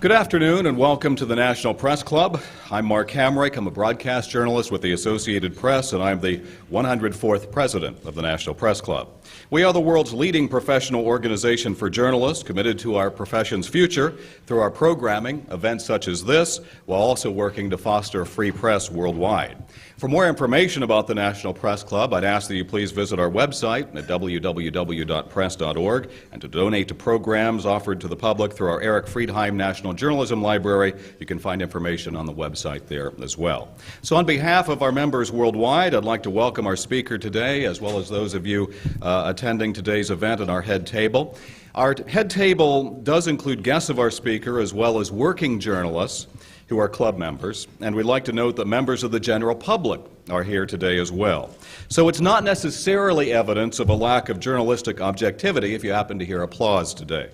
Good afternoon and welcome to the National Press Club. I'm Mark Hamrick. I'm a broadcast journalist with the Associated Press, and I'm the 104th president of the National Press Club. We are the world's leading professional organization for journalists, committed to our profession's future through our programming, events such as this, while also working to foster a free press worldwide. For more information about the National Press Club, I'd ask that you please visit our website at www.press.org, and to donate to programs offered to the public through our Eric Friedheim National Journalism Library. You can find information on the website there as well. So on behalf of our members worldwide, I'd like to welcome our speaker today, as well as those of you attending today's event at our head table. Our head table does include guests of our speaker, as well as working journalists who are club members, and we'd like to note that members of the general public are here today as well. So it's not necessarily evidence of a lack of journalistic objectivity if you happen to hear applause today.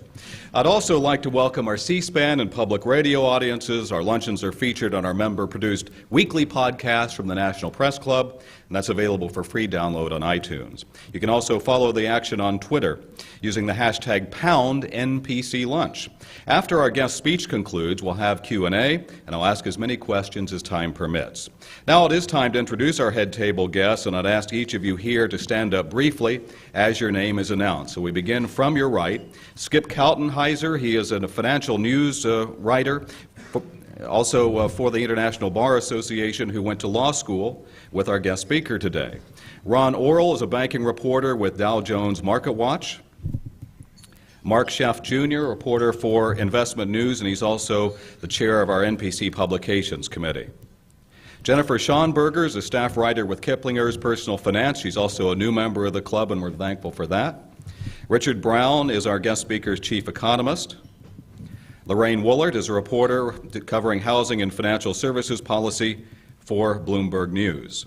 I'd also like to welcome our C-SPAN and public radio audiences. Our luncheons are featured on our member-produced weekly podcast from the National Press Club, and that's available for free download on iTunes. You can also follow the action on Twitter using the hashtag #NPCLunch. After our guest speech concludes, we'll have Q&A, and I'll ask as many questions as time permits. Now it is time to introduce our head table guests, and I'd ask each of you here to stand up briefly as your name is announced. So we begin from your right. Skip Kaltenheiser, he is a financial news writer, also for the International Bar Association, who went to law school with our guest speaker today. Ron Orrell is a banking reporter with Dow Jones Market Watch. Mark Sheff Jr., reporter for Investment News, and he's also the chair of our NPC Publications Committee. Jennifer Schonberger is a staff writer with Kiplinger's Personal Finance. She's also a new member of the club, and we're thankful for that. Richard Brown is our guest speaker's chief economist. Lorraine Woolard is a reporter covering housing and financial services policy for Bloomberg News.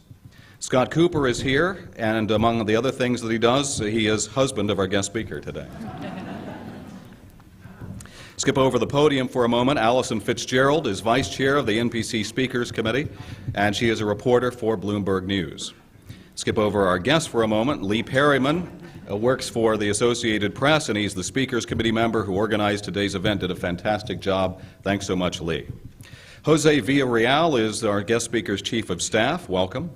Scott Cooper is here, and among the other things that he does, he is husband of our guest speaker today. Skip over the podium for a moment. Allison Fitzgerald is vice chair of the NPC Speakers Committee, and she is a reporter for Bloomberg News. Skip over our guest for a moment. Lee Perryman works for the Associated Press, and he's the Speakers Committee member who organized today's event. Did a fantastic job. Thanks so much, Lee. Jose Villarreal is our guest speaker's chief of staff. Welcome.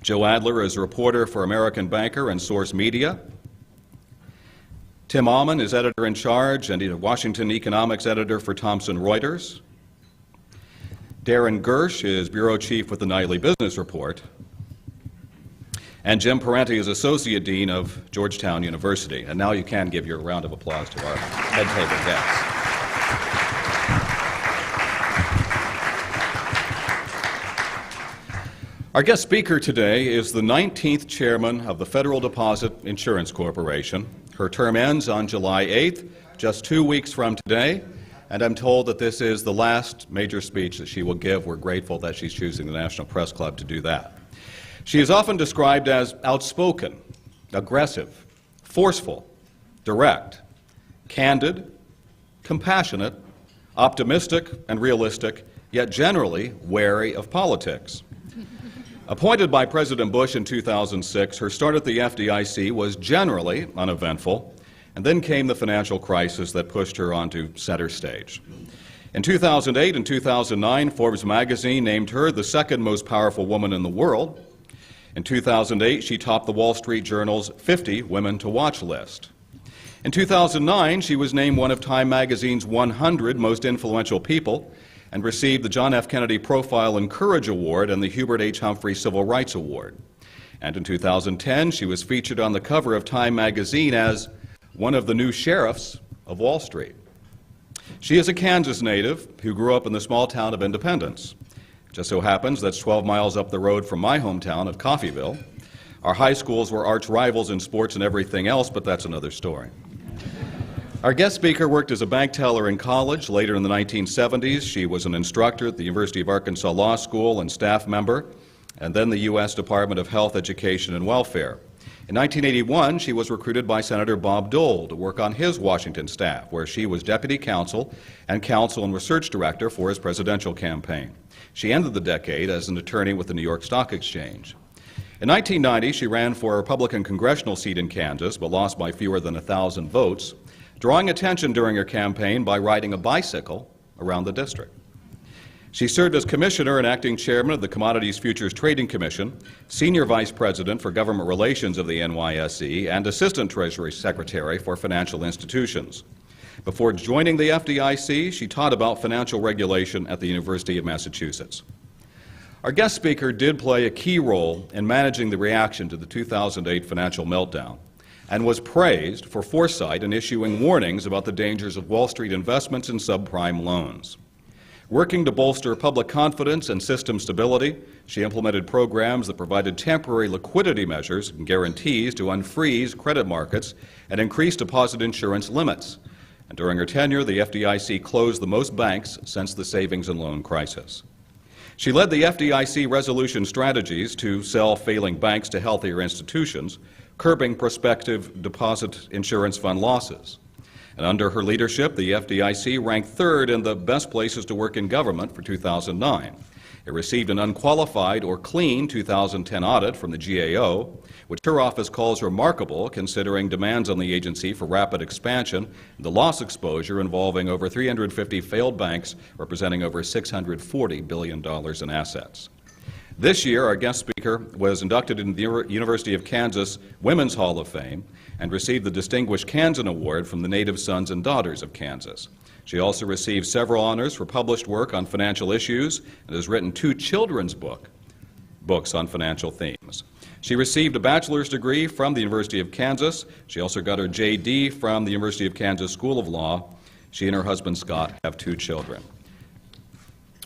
Joe Adler is a reporter for American Banker and Source Media. Tim Alman is editor-in-charge and he's a Washington economics editor for Thomson Reuters. Darren Gersh is bureau chief with the Nightly Business Report. And Jim Parenti is associate dean of Georgetown University. And now you can give your round of applause to our head table guests. Our guest speaker today is the 19th chairman of the Federal Deposit Insurance Corporation. Her term ends on July 8th, just 2 weeks from today, and I'm told that this is the last major speech that she will give. We're grateful that she's choosing the National Press Club to do that. She is often described as outspoken, aggressive, forceful, direct, candid, compassionate, optimistic, and realistic, yet generally wary of politics. Appointed by President Bush in 2006, her start at the FDIC was generally uneventful, and then came the financial crisis that pushed her onto center stage. In 2008 and 2009, Forbes magazine named her the second most powerful woman in the world. In 2008, she topped the Wall Street Journal's 50 Women to Watch list. In 2009, she was named one of Time magazine's 100 most influential people, and received the John F. Kennedy Profile and Courage Award and the Hubert H. Humphrey Civil Rights Award. And in 2010, she was featured on the cover of Time magazine as one of the new sheriffs of Wall Street. She is a Kansas native who grew up in the small town of Independence. Just so happens that's 12 miles up the road from my hometown of Coffeyville. Our high schools were arch rivals in sports and everything else, but that's another story. Our guest speaker worked as a bank teller in college. Later in the 1970s, she was an instructor at the University of Arkansas Law School and staff member, and then the U.S. Department of Health, Education, and Welfare. In 1981, she was recruited by Senator Bob Dole to work on his Washington staff, where she was deputy counsel and research director for his presidential campaign. She ended the decade as an attorney with the New York Stock Exchange. In 1990, she ran for a Republican congressional seat in Kansas, but lost by fewer than 1,000 votes, drawing attention during her campaign by riding a bicycle around the district. She served as Commissioner and Acting Chairman of the Commodities Futures Trading Commission, Senior Vice President for Government Relations of the NYSE, and Assistant Treasury Secretary for Financial Institutions. Before joining the FDIC, she taught about financial regulation at the University of Massachusetts. Our guest speaker did play a key role in managing the reaction to the 2008 financial meltdown and was praised for foresight in issuing warnings about the dangers of Wall Street investments in subprime loans. Working to bolster public confidence and system stability, she implemented programs that provided temporary liquidity measures and guarantees to unfreeze credit markets and increase deposit insurance limits. And during her tenure, the FDIC closed the most banks since the savings and loan crisis. She led the FDIC resolution strategies to sell failing banks to healthier institutions, curbing prospective deposit insurance fund losses. And under her leadership, the FDIC ranked third in the best places to work in government for 2009. It received an unqualified or clean 2010 audit from the GAO, which her office calls remarkable considering demands on the agency for rapid expansion and the loss exposure involving over 350 failed banks representing over $640 billion in assets. This year, our guest speaker was inducted into the University of Kansas Women's Hall of Fame and received the Distinguished Kansan Award from the Native Sons and Daughters of Kansas. She also received several honors for published work on financial issues and has written 2 children's books on financial themes. She received a bachelor's degree from the University of Kansas. She also got her JD from the University of Kansas School of Law. She and her husband, Scott, have 2 children.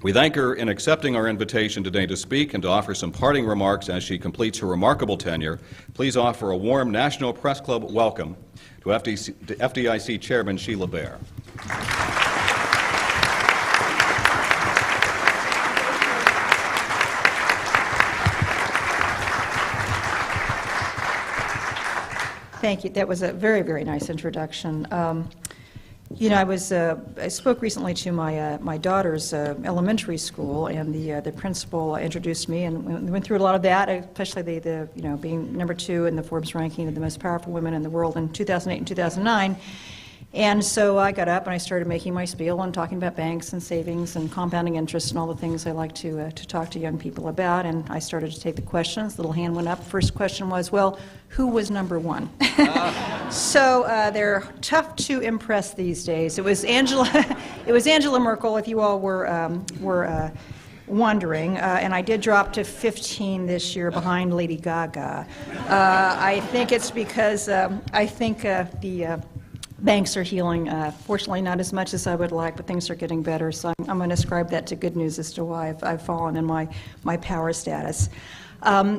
We thank her in accepting our invitation today to speak and to offer some parting remarks as she completes her remarkable tenure. Please offer a warm National Press Club welcome to FDIC Chairman Sheila Bair. Thank you. That was a very, very nice introduction. You know, I spoke recently to my daughter's elementary school, and the principal introduced me, and we went through a lot of that, especially the being number 2 in the Forbes ranking of the most powerful women in the world in 2008 and 2009. And so I got up and I started making my spiel and talking about banks and savings and compounding interest and all the things I like to talk to young people about. And I started to take the questions. The little hand went up. First question was, well, who was number 1? So they're tough to impress these days. It was Angela. It was Angela Merkel, if you all were wondering, and I did drop to 15 this year behind Lady Gaga. I think it's because I think the banks are healing. Fortunately, not as much as I would like, but things are getting better. So I'm going to ascribe that to good news as to why I've fallen in my power status.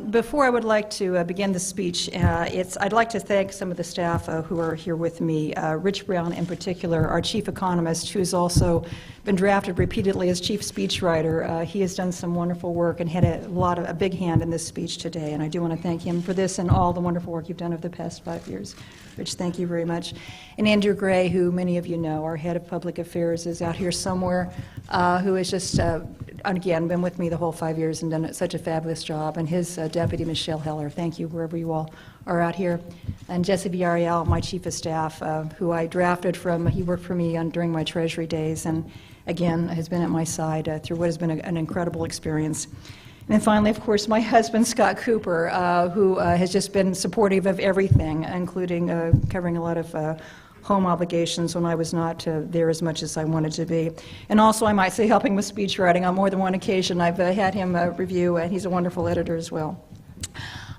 Before I would like to begin the speech, I'd like to thank some of the staff who are here with me. Rich Brown, in particular, our chief economist, who's also been drafted repeatedly as chief speechwriter. He has done some wonderful work and had a big hand in this speech today, and I do want to thank him for this and all the wonderful work you've done over the past 5 years. Rich, thank you very much. And Andrew Gray, who many of you know, our head of public affairs, is out here somewhere, who has just, again, been with me the whole 5 years and done such a fabulous job. And his deputy, Michelle Heller, thank you, wherever you all are out here. And Jesse Villarreal, my chief of staff, who I drafted from, he worked for me during my Treasury days, and again, has been at my side through what has been an incredible experience. And then finally, of course, my husband, Scott Cooper, who has just been supportive of everything, including covering a lot of home obligations when I was not there as much as I wanted to be. And also, I might say, helping with speech writing on more than one occasion. I've had him review, and he's a wonderful editor as well.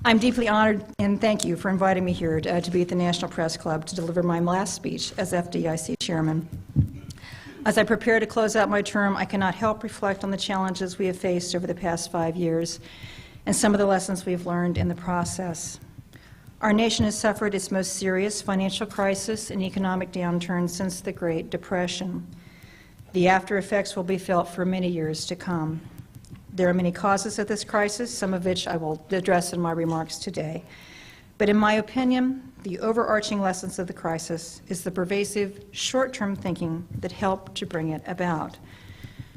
I'm deeply honored, and thank you for inviting me here to be at the National Press Club to deliver my last speech as FDIC chairman. As I prepare to close out my term, I cannot help reflect on the challenges we have faced over the past 5 years and some of the lessons we've learned in the process. Our nation has suffered its most serious financial crisis and economic downturn since the Great Depression. The after effects will be felt for many years to come. There are many causes of this crisis, some of which I will address in my remarks today. But in my opinion, the overarching lessons of the crisis is the pervasive short-term thinking that helped to bring it about.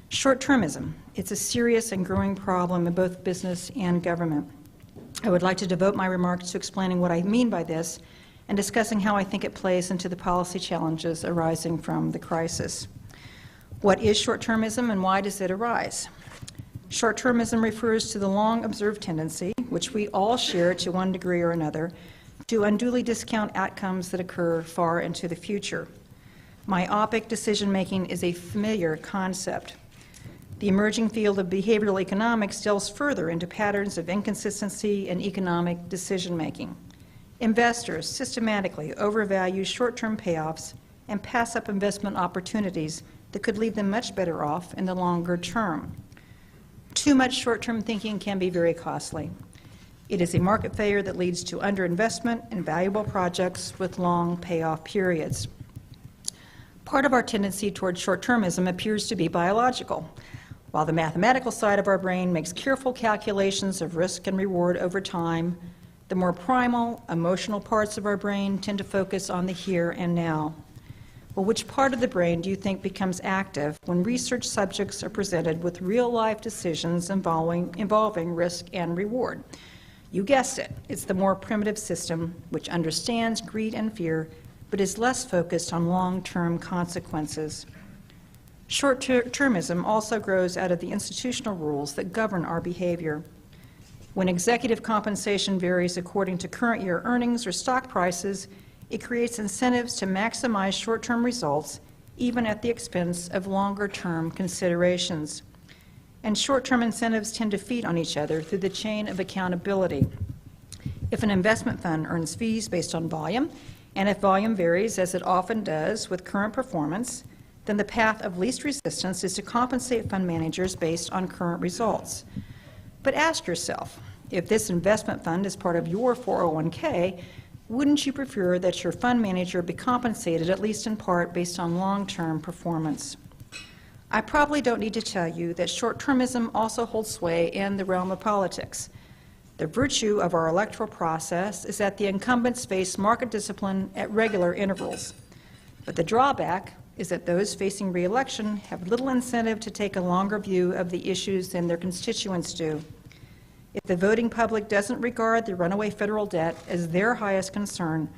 Short-termism, it's a serious and growing problem in both business and government. I would like to devote my remarks to explaining what I mean by this and discussing how I think it plays into the policy challenges arising from the crisis. What is short-termism and why does it arise? Short-termism refers to the long-observed tendency, which we all share to one degree or another, to unduly discount outcomes that occur far into the future. Myopic decision-making is a familiar concept. The emerging field of behavioral economics delves further into patterns of inconsistency in economic decision-making. Investors systematically overvalue short-term payoffs and pass up investment opportunities that could leave them much better off in the longer term. Too much short-term thinking can be very costly. It is a market failure that leads to underinvestment in valuable projects with long payoff periods. Part of our tendency toward short-termism appears to be biological. While the mathematical side of our brain makes careful calculations of risk and reward over time, the more primal, emotional parts of our brain tend to focus on the here and now. Well, which part of the brain do you think becomes active when research subjects are presented with real-life decisions involving risk and reward? You guessed it, it's the more primitive system, which understands greed and fear, but is less focused on long-term consequences. Short-termism also grows out of the institutional rules that govern our behavior. When executive compensation varies according to current year earnings or stock prices, it creates incentives to maximize short-term results, even at the expense of longer-term considerations. And short-term incentives tend to feed on each other through the chain of accountability. If an investment fund earns fees based on volume, and if volume varies, as it often does with current performance, then the path of least resistance is to compensate fund managers based on current results. But ask yourself, if this investment fund is part of your 401k, wouldn't you prefer that your fund manager be compensated, at least in part, based on long-term performance? I probably don't need to tell you that short-termism also holds sway in the realm of politics. The virtue of our electoral process is that the incumbents face market discipline at regular intervals. But the drawback is that those facing re-election have little incentive to take a longer view of the issues than their constituents do. If the voting public doesn't regard the runaway federal debt as their highest concern,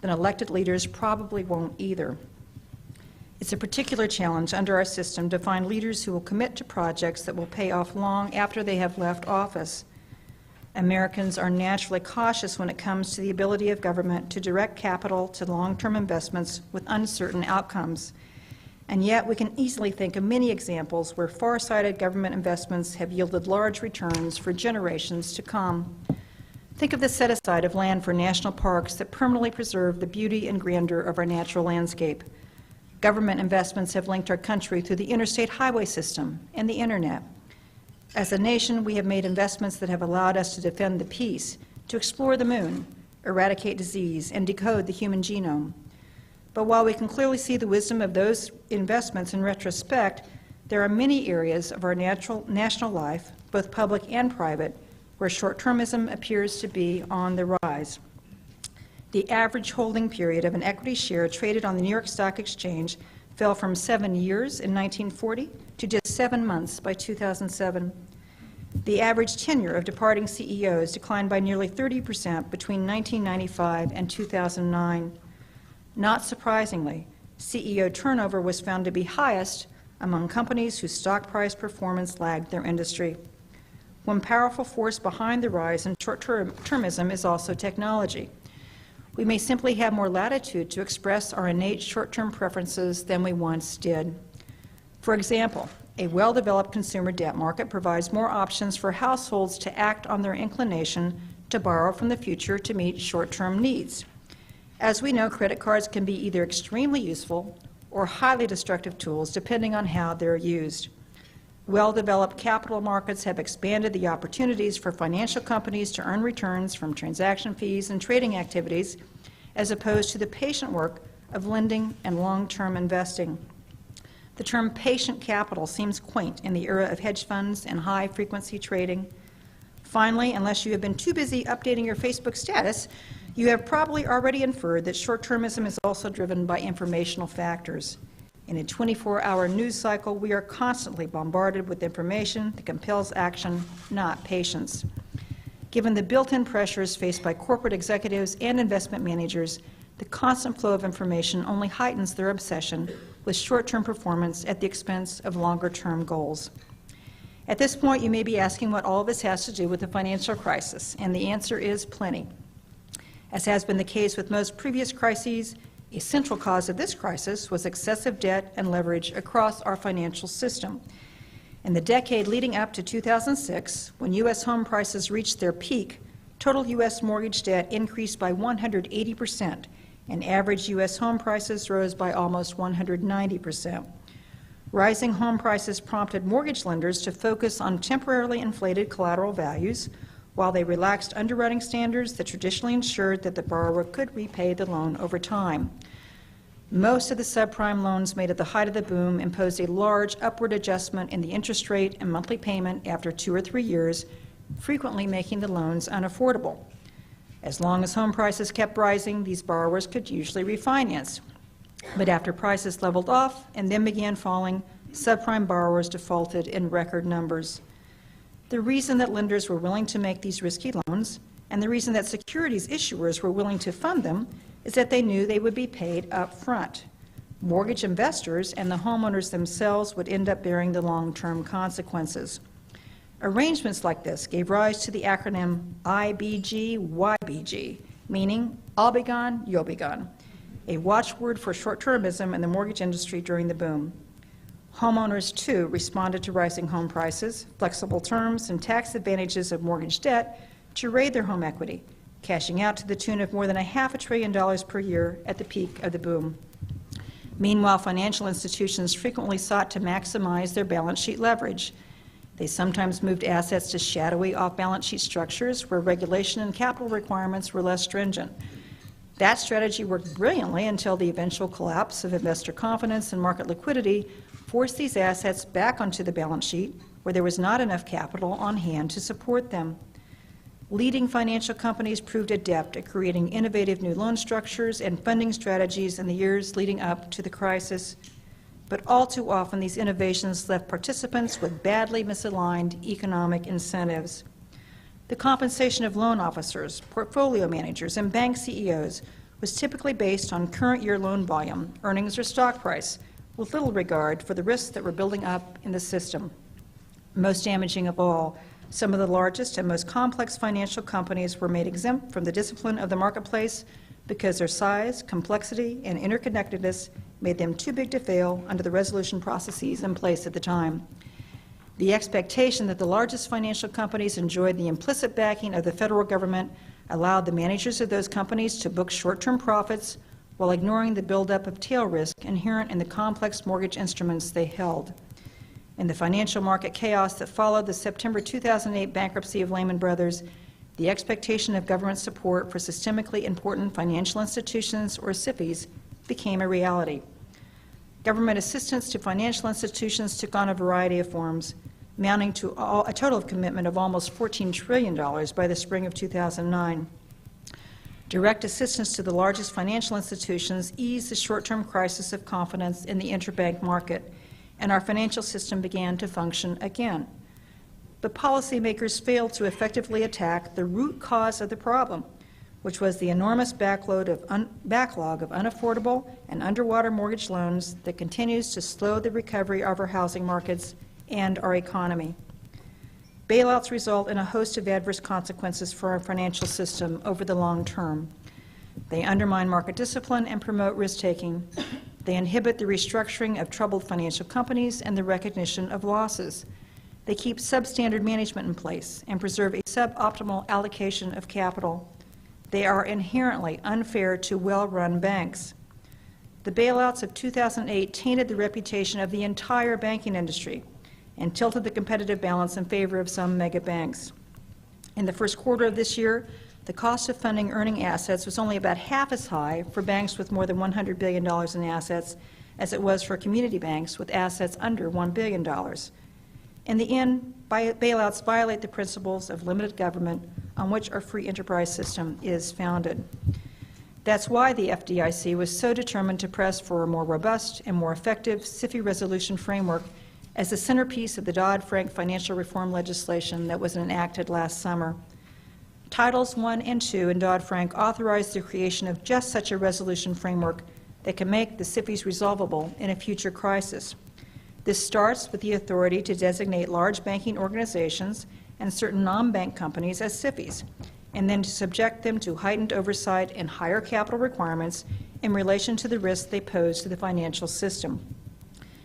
then elected leaders probably won't either. It's a particular challenge under our system to find leaders who will commit to projects that will pay off long after they have left office. Americans are naturally cautious when it comes to the ability of government to direct capital to long-term investments with uncertain outcomes. And yet we can easily think of many examples where far-sighted government investments have yielded large returns for generations to come. Think of the set-aside of land for national parks that permanently preserve the beauty and grandeur of our natural landscape. Government investments have linked our country through the interstate highway system and the internet. As a nation, we have made investments that have allowed us to defend the peace, to explore the moon, eradicate disease, and decode the human genome. But while we can clearly see the wisdom of those investments in retrospect, there are many areas of our national life, both public and private, where short-termism appears to be on the rise. The average holding period of an equity share traded on the New York Stock Exchange fell from 7 years in 1940 to just 7 months by 2007. The average tenure of departing CEOs declined by nearly 30% between 1995 and 2009. Not surprisingly, CEO turnover was found to be highest among companies whose stock price performance lagged their industry. One powerful force behind the rise in short-termism is also technology. We may simply have more latitude to express our innate short-term preferences than we once did. For example, a well-developed consumer debt market provides more options for households to act on their inclination to borrow from the future to meet short-term needs. As we know, credit cards can be either extremely useful or highly destructive tools depending on how they're used. Well-developed capital markets have expanded the opportunities for financial companies to earn returns from transaction fees and trading activities as opposed to the patient work of lending and long-term investing. The term patient capital seems quaint in the era of hedge funds and high-frequency trading. Finally, unless you have been too busy updating your Facebook status, you have probably already inferred that short-termism is also driven by informational factors. In a 24-hour news cycle, we are constantly bombarded with information that compels action, not patience. Given the built-in pressures faced by corporate executives and investment managers, the constant flow of information only heightens their obsession with short-term performance at the expense of longer-term goals. At this point, you may be asking what all of this has to do with the financial crisis, and the answer is plenty. As has been the case with most previous crises, a central cause of this crisis was excessive debt and leverage across our financial system. In the decade leading up to 2006, when U.S. home prices reached their peak, total U.S. mortgage debt increased by 180%, and average U.S. home prices rose by almost 190%. Rising home prices prompted mortgage lenders to focus on temporarily inflated collateral values, while they relaxed underwriting standards that traditionally ensured that the borrower could repay the loan over time. Most of the subprime loans made at the height of the boom imposed a large upward adjustment in the interest rate and monthly payment after 2 or 3 years, frequently making the loans unaffordable. As long as home prices kept rising, these borrowers could usually refinance. But after prices leveled off and then began falling, subprime borrowers defaulted in record numbers. The reason that lenders were willing to make these risky loans, and the reason that securities issuers were willing to fund them, is that they knew they would be paid up front. Mortgage investors and the homeowners themselves would end up bearing the long-term consequences. Arrangements like this gave rise to the acronym IBG-YBG, meaning I'll be gone, you'll be gone, a watchword for short-termism in the mortgage industry during the boom. Homeowners, too, responded to rising home prices, flexible terms, and tax advantages of mortgage debt to raid their home equity, cashing out to the tune of more than $500 billion per year at the peak of the boom. Meanwhile, financial institutions frequently sought to maximize their balance sheet leverage. They sometimes moved assets to shadowy off-balance sheet structures where regulation and capital requirements were less stringent. That strategy worked brilliantly until the eventual collapse of investor confidence and market liquidity forced these assets back onto the balance sheet where there was not enough capital on hand to support them. Leading financial companies proved adept at creating innovative new loan structures and funding strategies in the years leading up to the crisis, but all too often these innovations left participants with badly misaligned economic incentives. The compensation of loan officers, portfolio managers, and bank CEOs was typically based on current year loan volume, earnings, or stock price, with little regard for the risks that were building up in the system. Most damaging of all, some of the largest and most complex financial companies were made exempt from the discipline of the marketplace because their size, complexity, and interconnectedness made them too big to fail under the resolution processes in place at the time. The expectation that the largest financial companies enjoyed the implicit backing of the federal government allowed the managers of those companies to book short-term profits while ignoring the buildup of tail risk inherent in the complex mortgage instruments they held. In the financial market chaos that followed the September 2008 bankruptcy of Lehman Brothers, the expectation of government support for systemically important financial institutions, or SIFIs, became a reality. Government assistance to financial institutions took on a variety of forms, amounting to a total of commitment of almost $14 trillion by the spring of 2009. Direct assistance to the largest financial institutions eased the short-term crisis of confidence in the interbank market, and our financial system began to function again. But policymakers failed to effectively attack the root cause of the problem, which was the enormous backlog of unaffordable and underwater mortgage loans that continues to slow the recovery of our housing markets and our economy. Bailouts result in a host of adverse consequences for our financial system over the long term. They undermine market discipline and promote risk-taking. They inhibit the restructuring of troubled financial companies and the recognition of losses. They keep substandard management in place and preserve a suboptimal allocation of capital. They are inherently unfair to well-run banks. The bailouts of 2008 tainted the reputation of the entire banking industry and tilted the competitive balance in favor of some mega banks. In the first quarter of this year, the cost of funding earning assets was only about half as high for banks with more than $100 billion in assets as it was for community banks with assets under $1 billion. In the end, bailouts violate the principles of limited government on which our free enterprise system is founded. That's why the FDIC was so determined to press for a more robust and more effective SIFI resolution framework as the centerpiece of the Dodd-Frank financial reform legislation that was enacted last summer. Titles 1 and 2 in Dodd-Frank authorized the creation of just such a resolution framework that can make the SIFIs resolvable in a future crisis. This starts with the authority to designate large banking organizations and certain non-bank companies as SIFIs, and then to subject them to heightened oversight and higher capital requirements in relation to the risks they pose to the financial system.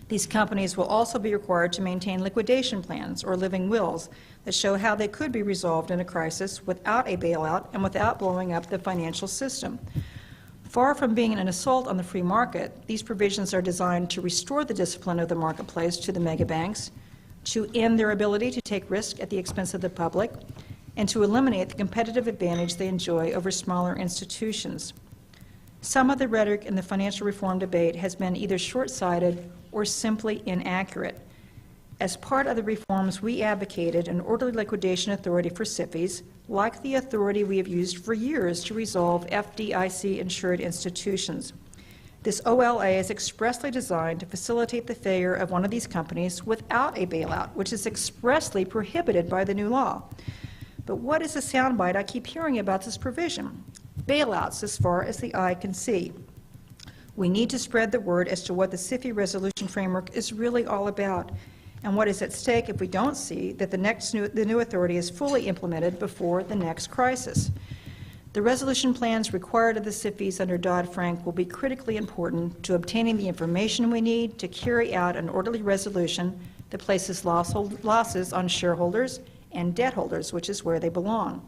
These companies will also be required to maintain liquidation plans or living wills that show how they could be resolved in a crisis without a bailout and without blowing up the financial system. Far from being an assault on the free market, these provisions are designed to restore the discipline of the marketplace to the megabanks, to end their ability to take risk at the expense of the public, and to eliminate the competitive advantage they enjoy over smaller institutions. Some of the rhetoric in the financial reform debate has been either short-sighted or simply inaccurate. As part of the reforms, we advocated an orderly liquidation authority for SIFIs, like the authority we have used for years to resolve FDIC-insured institutions. This OLA is expressly designed to facilitate the failure of one of these companies without a bailout, which is expressly prohibited by the new law. But what is the soundbite I keep hearing about this provision? Bailouts as far as the eye can see. We need to spread the word as to what the SIFI resolution framework is really all about and what is at stake if we don't see that the new authority is fully implemented before the next crisis. The resolution plans required of the SIFIs under Dodd-Frank will be critically important to obtaining the information we need to carry out an orderly resolution that places losses on shareholders and debt holders, which is where they belong.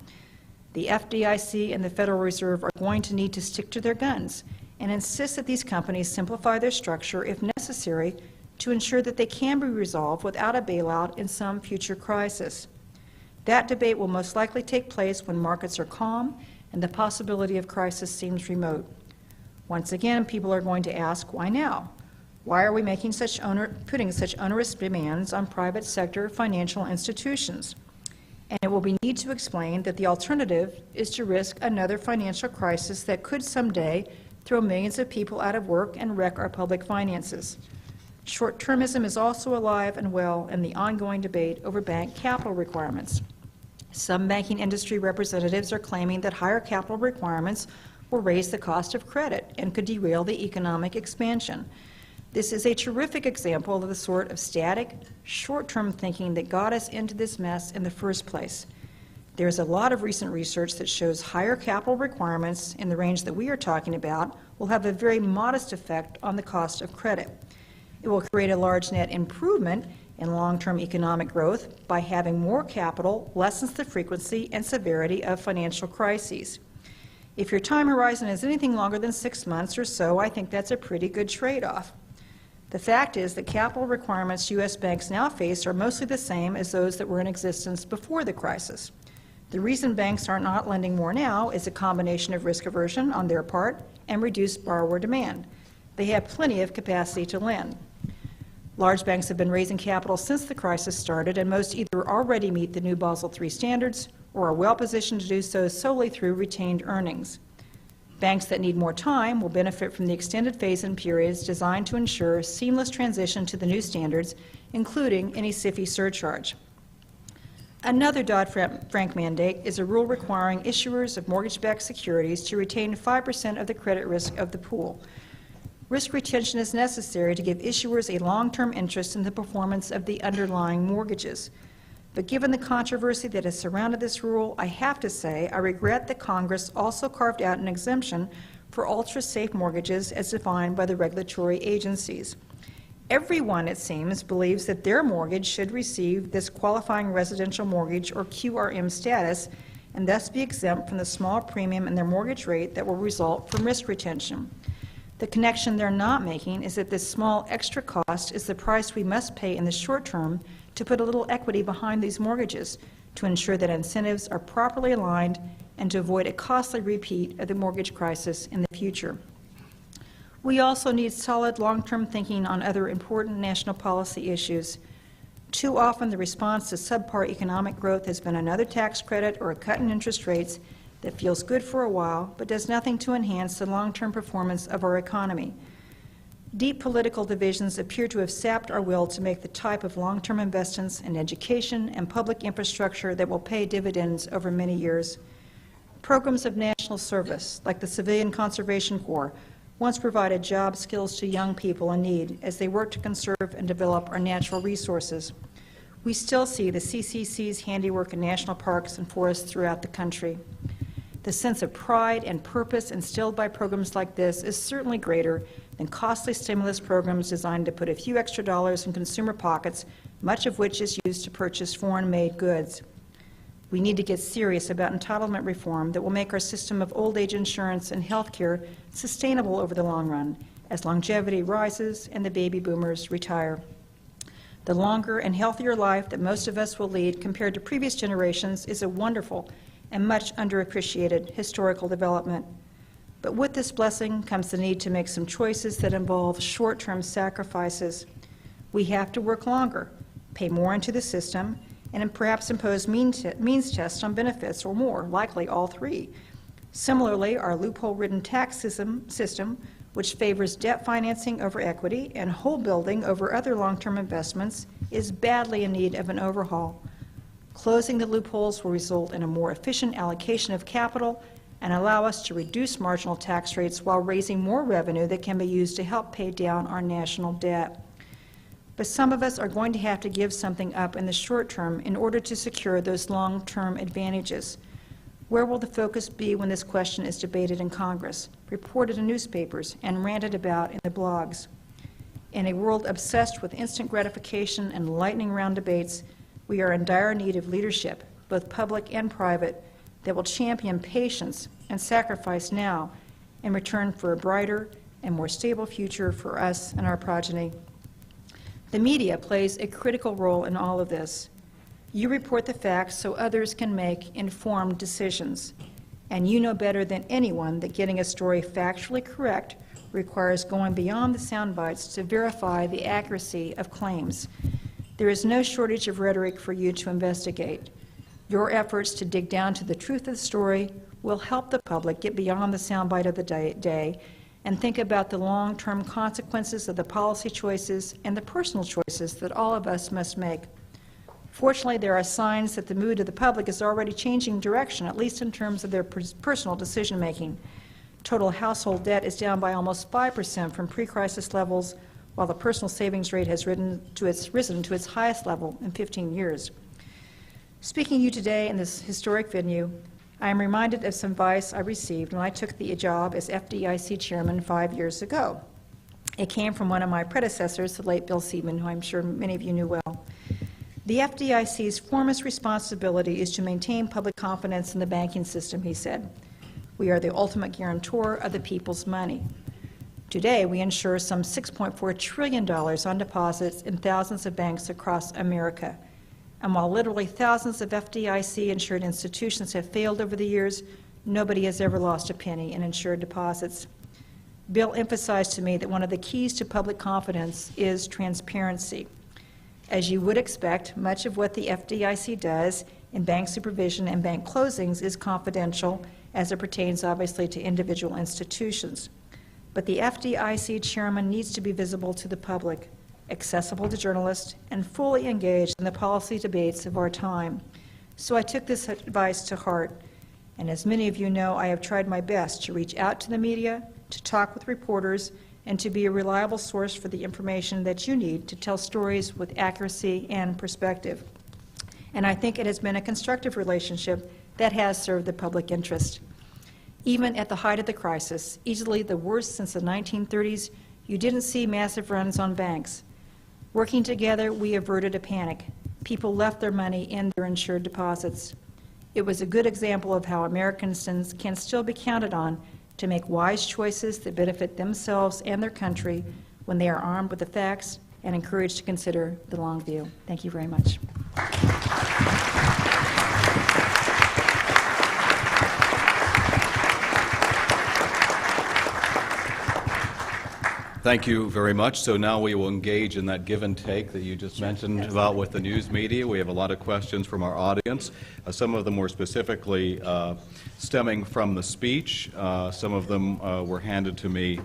The FDIC and the Federal Reserve are going to need to stick to their guns and insist that these companies simplify their structure if necessary to ensure that they can be resolved without a bailout in some future crisis. That debate will most likely take place when markets are calm and the possibility of crisis seems remote. Once again, people are going to ask, why now? Why are we putting such onerous demands on private sector financial institutions? And it will be need to explain that the alternative is to risk another financial crisis that could someday throw millions of people out of work and wreck our public finances. Short-termism is also alive and well in the ongoing debate over bank capital requirements. Some banking industry representatives are claiming that higher capital requirements will raise the cost of credit and could derail the economic expansion. This is a terrific example of the sort of static, short-term thinking that got us into this mess in the first place. There's a lot of recent research that shows higher capital requirements in the range that we are talking about will have a very modest effect on the cost of credit. It will create a large net improvement in long-term economic growth by having more capital lessens the frequency and severity of financial crises. If your time horizon is anything longer than 6 months or so, I think that's a pretty good trade-off. The fact is that capital requirements U.S. banks now face are mostly the same as those that were in existence before the crisis. The reason banks are not lending more now is a combination of risk aversion on their part and reduced borrower demand. They have plenty of capacity to lend. Large banks have been raising capital since the crisis started, and most either already meet the new Basel III standards or are well positioned to do so solely through retained earnings. Banks that need more time will benefit from the extended phase-in periods designed to ensure seamless transition to the new standards, including any SIFI surcharge. Another Dodd-Frank mandate is a rule requiring issuers of mortgage-backed securities to retain 5% of the credit risk of the pool. Risk retention is necessary to give issuers a long-term interest in the performance of the underlying mortgages. But given the controversy that has surrounded this rule, I have to say I regret that Congress also carved out an exemption for ultra-safe mortgages as defined by the regulatory agencies. Everyone, it seems, believes that their mortgage should receive this qualifying residential mortgage or QRM status and thus be exempt from the small premium in their mortgage rate that will result from risk retention. The connection they're not making is that this small extra cost is the price we must pay in the short term to put a little equity behind these mortgages to ensure that incentives are properly aligned and to avoid a costly repeat of the mortgage crisis in the future. We also need solid long-term thinking on other important national policy issues. Too often the response to subpar economic growth has been another tax credit or a cut in interest rates that feels good for a while but does nothing to enhance the long-term performance of our economy. Deep political divisions appear to have sapped our will to make the type of long-term investments in education and public infrastructure that will pay dividends over many years. Programs of national service, like the Civilian Conservation Corps, once provided job skills to young people in need as they work to conserve and develop our natural resources. We still see the CCC's handiwork in national parks and forests throughout the country. The sense of pride and purpose instilled by programs like this is certainly greater than costly stimulus programs designed to put a few extra dollars in consumer pockets, much of which is used to purchase foreign-made goods. We need to get serious about entitlement reform that will make our system of old age insurance and health care sustainable over the long run as longevity rises and the baby boomers retire. The longer and healthier life that most of us will lead compared to previous generations is a wonderful and much underappreciated historical development. But with this blessing comes the need to make some choices that involve short-term sacrifices. We have to work longer, pay more into the system, and perhaps impose means tests on benefits, or more, likely all three. Similarly, our loophole-ridden tax system, which favors debt financing over equity and whole building over other long-term investments, is badly in need of an overhaul. Closing the loopholes will result in a more efficient allocation of capital and allow us to reduce marginal tax rates while raising more revenue that can be used to help pay down our national debt. But some of us are going to have to give something up in the short term in order to secure those long-term advantages. Where will the focus be when this question is debated in Congress, reported in newspapers, and ranted about in the blogs? In a world obsessed with instant gratification and lightning round debates, we are in dire need of leadership, both public and private, that will champion patience and sacrifice now in return for a brighter and more stable future for us and our progeny. The media plays a critical role in all of this. You report the facts so others can make informed decisions. And you know better than anyone that getting a story factually correct requires going beyond the sound bites to verify the accuracy of claims. There is no shortage of rhetoric for you to investigate. Your efforts to dig down to the truth of the story will help the public get beyond the soundbite of the day and think about the long-term consequences of the policy choices and the personal choices that all of us must make. Fortunately, there are signs that the mood of the public is already changing direction, at least in terms of their personal decision-making. Total household debt is down by almost 5% from pre-crisis levels, while the personal savings rate has risen to its highest level in 15 years. Speaking to you today in this historic venue, I am reminded of some advice I received when I took the job as FDIC chairman 5 years ago. It came from one of my predecessors, the late Bill Seaman, who I'm sure many of you knew well. The FDIC's foremost responsibility is to maintain public confidence in the banking system, he said. We are the ultimate guarantor of the people's money. Today, we insure some $6.4 trillion on deposits in thousands of banks across America. And while literally thousands of FDIC-insured institutions have failed over the years, nobody has ever lost a penny in insured deposits. Bill emphasized to me that one of the keys to public confidence is transparency. As you would expect, much of what the FDIC does in bank supervision and bank closings is confidential, as it pertains obviously to individual institutions. But the FDIC chairman needs to be visible to the public, accessible to journalists, and fully engaged in the policy debates of our time. So I took this advice to heart, and as many of you know, I have tried my best to reach out to the media, to talk with reporters, and to be a reliable source for the information that you need to tell stories with accuracy and perspective. And I think it has been a constructive relationship that has served the public interest. Even at the height of the crisis, easily the worst since the 1930s, you didn't see massive runs on banks. Working together, we averted a panic. People left their money in their insured deposits. It was a good example of how Americans can still be counted on to make wise choices that benefit themselves and their country when they are armed with the facts and encouraged to consider the long view. Thank you very much. Thank you very much. So now we will engage in that give and take that you just mentioned about with the news media. We have a lot of questions from our audience. Some of them were specifically stemming from the speech. Some of them were handed to me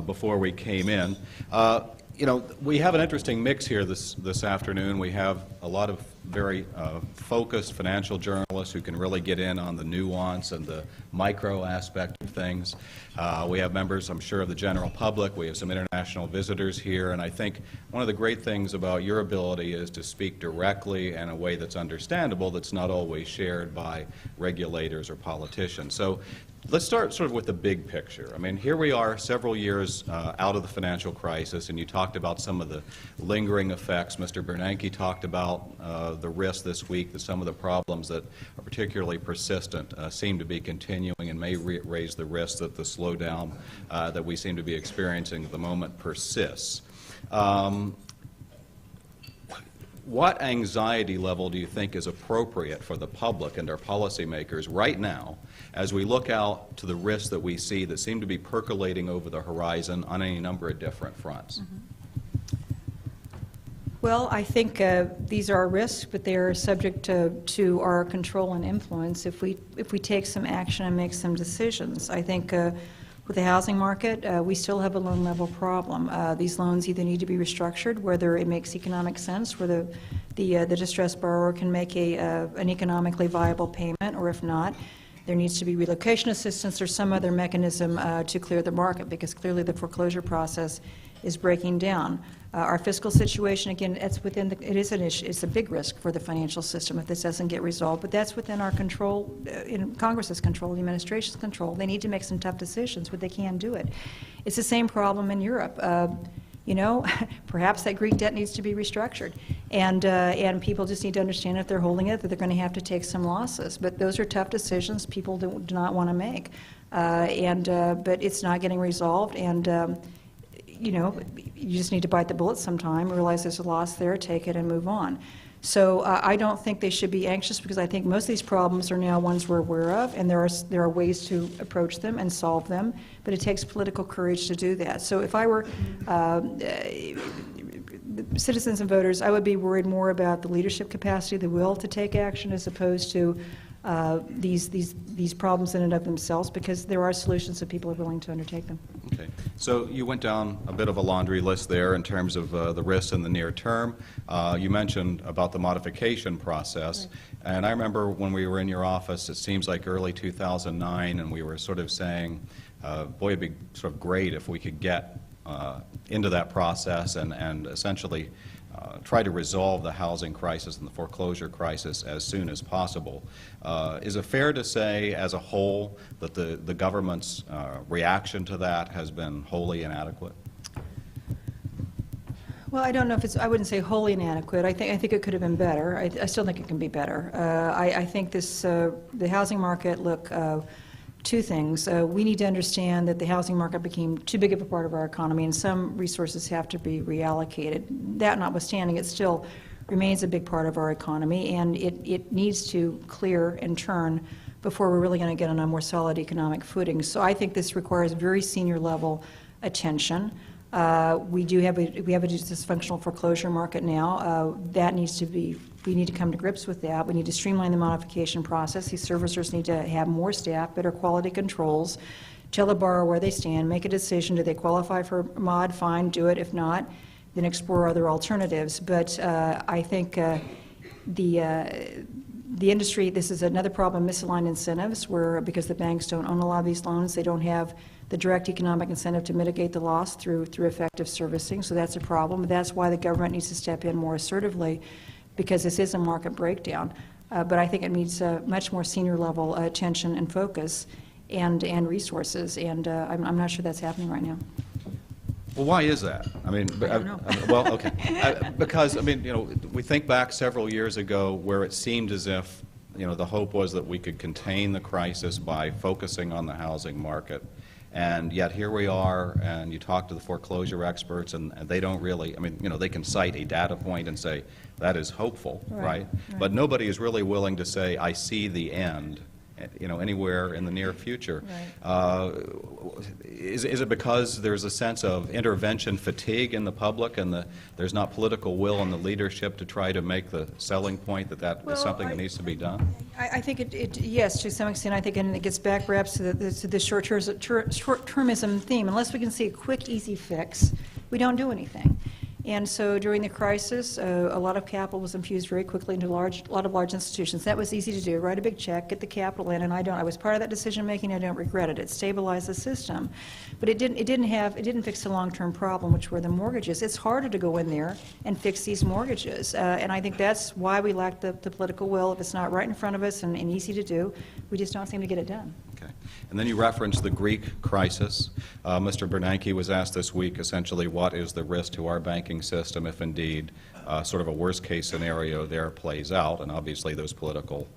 before we came in. You know, we have an interesting mix here this afternoon. We have a lot of very focused financial journalists who can really get in on the nuance and the micro aspect of things. We have members, I'm sure, of the general public. We have some international visitors here, and I think one of the great things about your ability is to speak directly in a way that's understandable, that's not always shared by regulators or politicians. So let's start sort of with the big picture. I mean, here we are several years out of the financial crisis, and you talked about some of the lingering effects. Mr. Bernanke talked about the risk this week that some of the problems that are particularly persistent seem to be continuing and may raise the risk that the slowdown that we seem to be experiencing at the moment persists. What anxiety level do you think is appropriate for the public and our policymakers right now as we look out to the risks that we see that seem to be percolating over the horizon on any number of different fronts? Well, I think these are risks, but they are subject to our control and influence if we take some action and make some decisions. I think with the housing market, we still have a loan level problem. These loans either need to be restructured, whether it makes economic sense, where the distressed borrower can make an economically viable payment, or if not, there needs to be relocation assistance or some other mechanism to clear the market, because clearly the foreclosure process is breaking down. Our fiscal situation, again, it's within it is an issue. It's a big risk for the financial system if this doesn't get resolved, but that's within our control, in Congress's control, the administration's control. They need to make some tough decisions, but they can do it. It's the same problem in Europe. You know, perhaps that Greek debt needs to be restructured, and people just need to understand if they're holding it that they're going to have to take some losses. But those are tough decisions people do not want to make, but it's not getting resolved, and you know, you just need to bite the bullet sometime, realize there's a loss there, take it, and move on. So I don't think they should be anxious, because I think most of these problems are now ones we're aware of, and there are ways to approach them and solve them, but it takes political courage to do that. So if I were citizens and voters, I would be worried more about the leadership capacity, the will to take action, as opposed to these problems in and of themselves, because there are solutions if people are willing to undertake them. Okay. So you went down a bit of a laundry list there in terms of the risks in the near term. You mentioned about the modification process. Right. And I remember when we were in your office, it seems like early 2009, and we were sort of saying, boy, it'd be sort of great if we could get into that process and essentially try to resolve the housing crisis and the foreclosure crisis as soon as possible. Is it fair to say, as a whole, that the government's reaction to that has been wholly inadequate? Well, I don't know if it's, I wouldn't say wholly inadequate. I think it could have been better. I still think it can be better. I think the housing market, look, two things. We need to understand that the housing market became too big of a part of our economy, and some resources have to be reallocated. That notwithstanding, it still remains a big part of our economy, and it needs to clear and turn before we're really going to get on a more solid economic footing. So I think this requires very senior level attention. We have a dysfunctional foreclosure market now. We need to come to grips with that. We need to streamline the modification process. These servicers need to have more staff, better quality controls, tell the borrower where they stand, make a decision. Do they qualify for mod? Fine, do it. If not, then explore other alternatives. But I think the industry, this is another problem, misaligned incentives, where because the banks don't own a lot of these loans, they don't have the direct economic incentive to mitigate the loss through effective servicing. So that's a problem. That's why the government needs to step in more assertively, because this is a market breakdown. But I think it needs much more senior level attention and focus and resources, and I'm not sure that's happening right now. Well, why is that? I mean, I don't know. Well, okay. Because, I mean, you know, we think back several years ago where it seemed as if, you know, the hope was that we could contain the crisis by focusing on the housing market. And yet here we are, and you talk to the foreclosure experts, and they don't really, I mean, you know, they can cite a data point and say, that is hopeful, right? But nobody is really willing to say, I see the end, you know, anywhere in the near future. Right. Is it because there's a sense of intervention fatigue in the public, and there's not political will in the leadership to try to make the selling point that is something that needs to be done? I think yes, to some extent. I think, and it gets back perhaps to the short-termism theme. Unless we can see a quick, easy fix, we don't do anything. And so during the crisis, a lot of capital was infused very quickly into a lot of large institutions. That was easy to do, write a big check, get the capital in, and I was part of that decision making. I don't regret it. It stabilized the system. But it didn't fix the long-term problem, which were the mortgages. It's harder to go in there and fix these mortgages. And I think that's why we lack the political will. If it's not right in front of us and easy to do, we just don't seem to get it done. Okay. And then you referenced the Greek crisis. Mr. Bernanke was asked this week, essentially, what is the risk to our banking system if indeed sort of a worst-case scenario there plays out, and obviously those political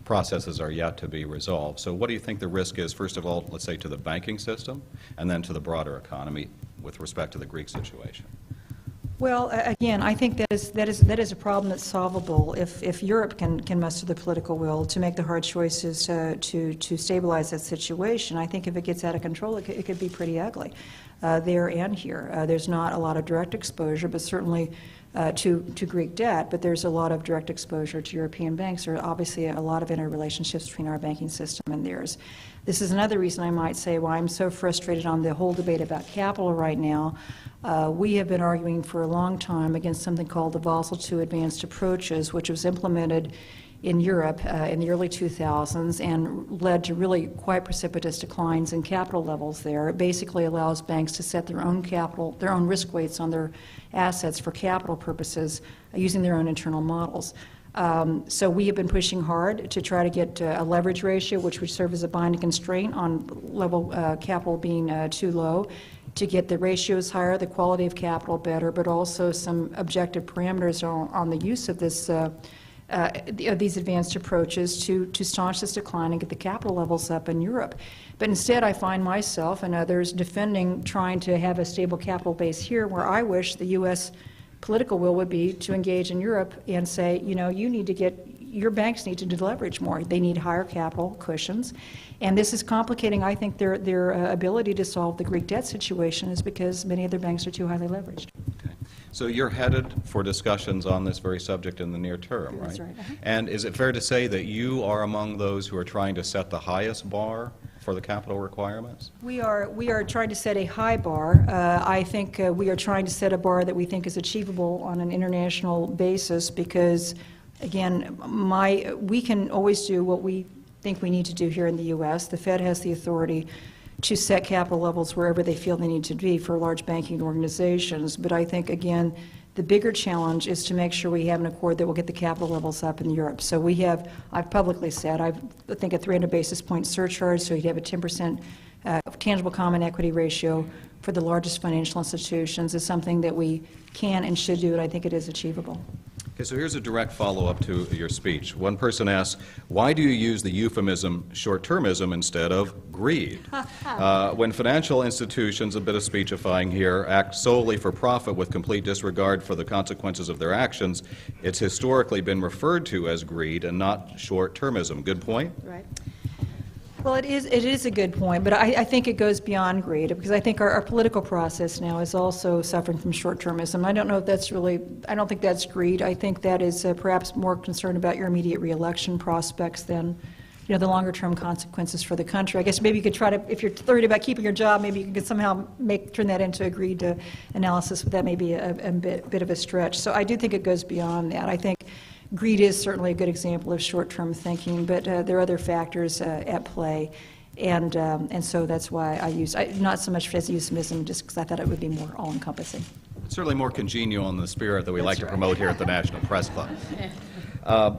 processes are yet to be resolved. So what do you think the risk is, first of all, let's say, to the banking system, and then to the broader economy with respect to the Greek situation? Well, again, I think that is a problem that's solvable if Europe can muster the political will to make the hard choices to stabilize that situation. I think if it gets out of control, it could be pretty ugly there and here. There's not a lot of direct exposure, but certainly to Greek debt, but there's a lot of direct exposure to European banks. There are obviously a lot of interrelationships between our banking system and theirs. This is another reason I might say why I'm so frustrated on the whole debate about capital right now. We have been arguing for a long time against something called the Basel II advanced approaches, which was implemented in Europe in the early 2000s and led to really quite precipitous declines in capital levels there. It basically allows banks to set their own capital, their own risk weights on their assets for capital purposes using their own internal models. So we have been pushing hard to try to get a leverage ratio, which would serve as a binding constraint on level capital being too low, to get the ratios higher, the quality of capital better, but also some objective parameters on the use of this these advanced approaches to staunch this decline and get the capital levels up in Europe. But instead, I find myself and others defending trying to have a stable capital base here, where I wish the U.S. political will would be to engage in Europe and say, you know, your banks need to deleverage more. They need higher capital cushions. And this is complicating, I think, their ability to solve the Greek debt situation is because many of their banks are too highly leveraged. Okay. So you're headed for discussions on this very subject in the near term, right? That's right. Uh-huh. And is it fair to say that you are among those who are trying to set the highest bar for the capital requirements? We are trying to set a high bar. I think we are trying to set a bar that we think is achievable on an international basis because, again, we can always do what we think we need to do here in the U.S. The Fed has the authority to set capital levels wherever they feel they need to be for large banking organizations. But I think, again, the bigger challenge is to make sure we have an accord that will get the capital levels up in Europe. So I've publicly said, I think a 300 basis point surcharge, so you'd have a 10% tangible common equity ratio for the largest financial institutions is something that we can and should do, and I think it is achievable. Okay, so here's a direct follow-up to your speech. One person asks, why do you use the euphemism short-termism instead of greed? When financial institutions, a bit of speechifying here, act solely for profit with complete disregard for the consequences of their actions, it's historically been referred to as greed and not short-termism. Good point? Right. Well, it is a good point, but I think it goes beyond greed because I think our political process now is also suffering from short-termism. I don't know if that's I don't think that's greed. I think that is perhaps more concerned about your immediate re-election prospects than, you know, the longer-term consequences for the country. I guess maybe you could try to, if you're worried about keeping your job, maybe you could somehow turn that into a greed analysis, but that may be a bit of a stretch. So I do think it goes beyond that. I think greed is certainly a good example of short-term thinking, but there are other factors at play, and so that's why I use, not so much as euphemism, just because I thought it would be more all-encompassing. It's certainly more congenial in the spirit that we like to promote here at the National Press Club.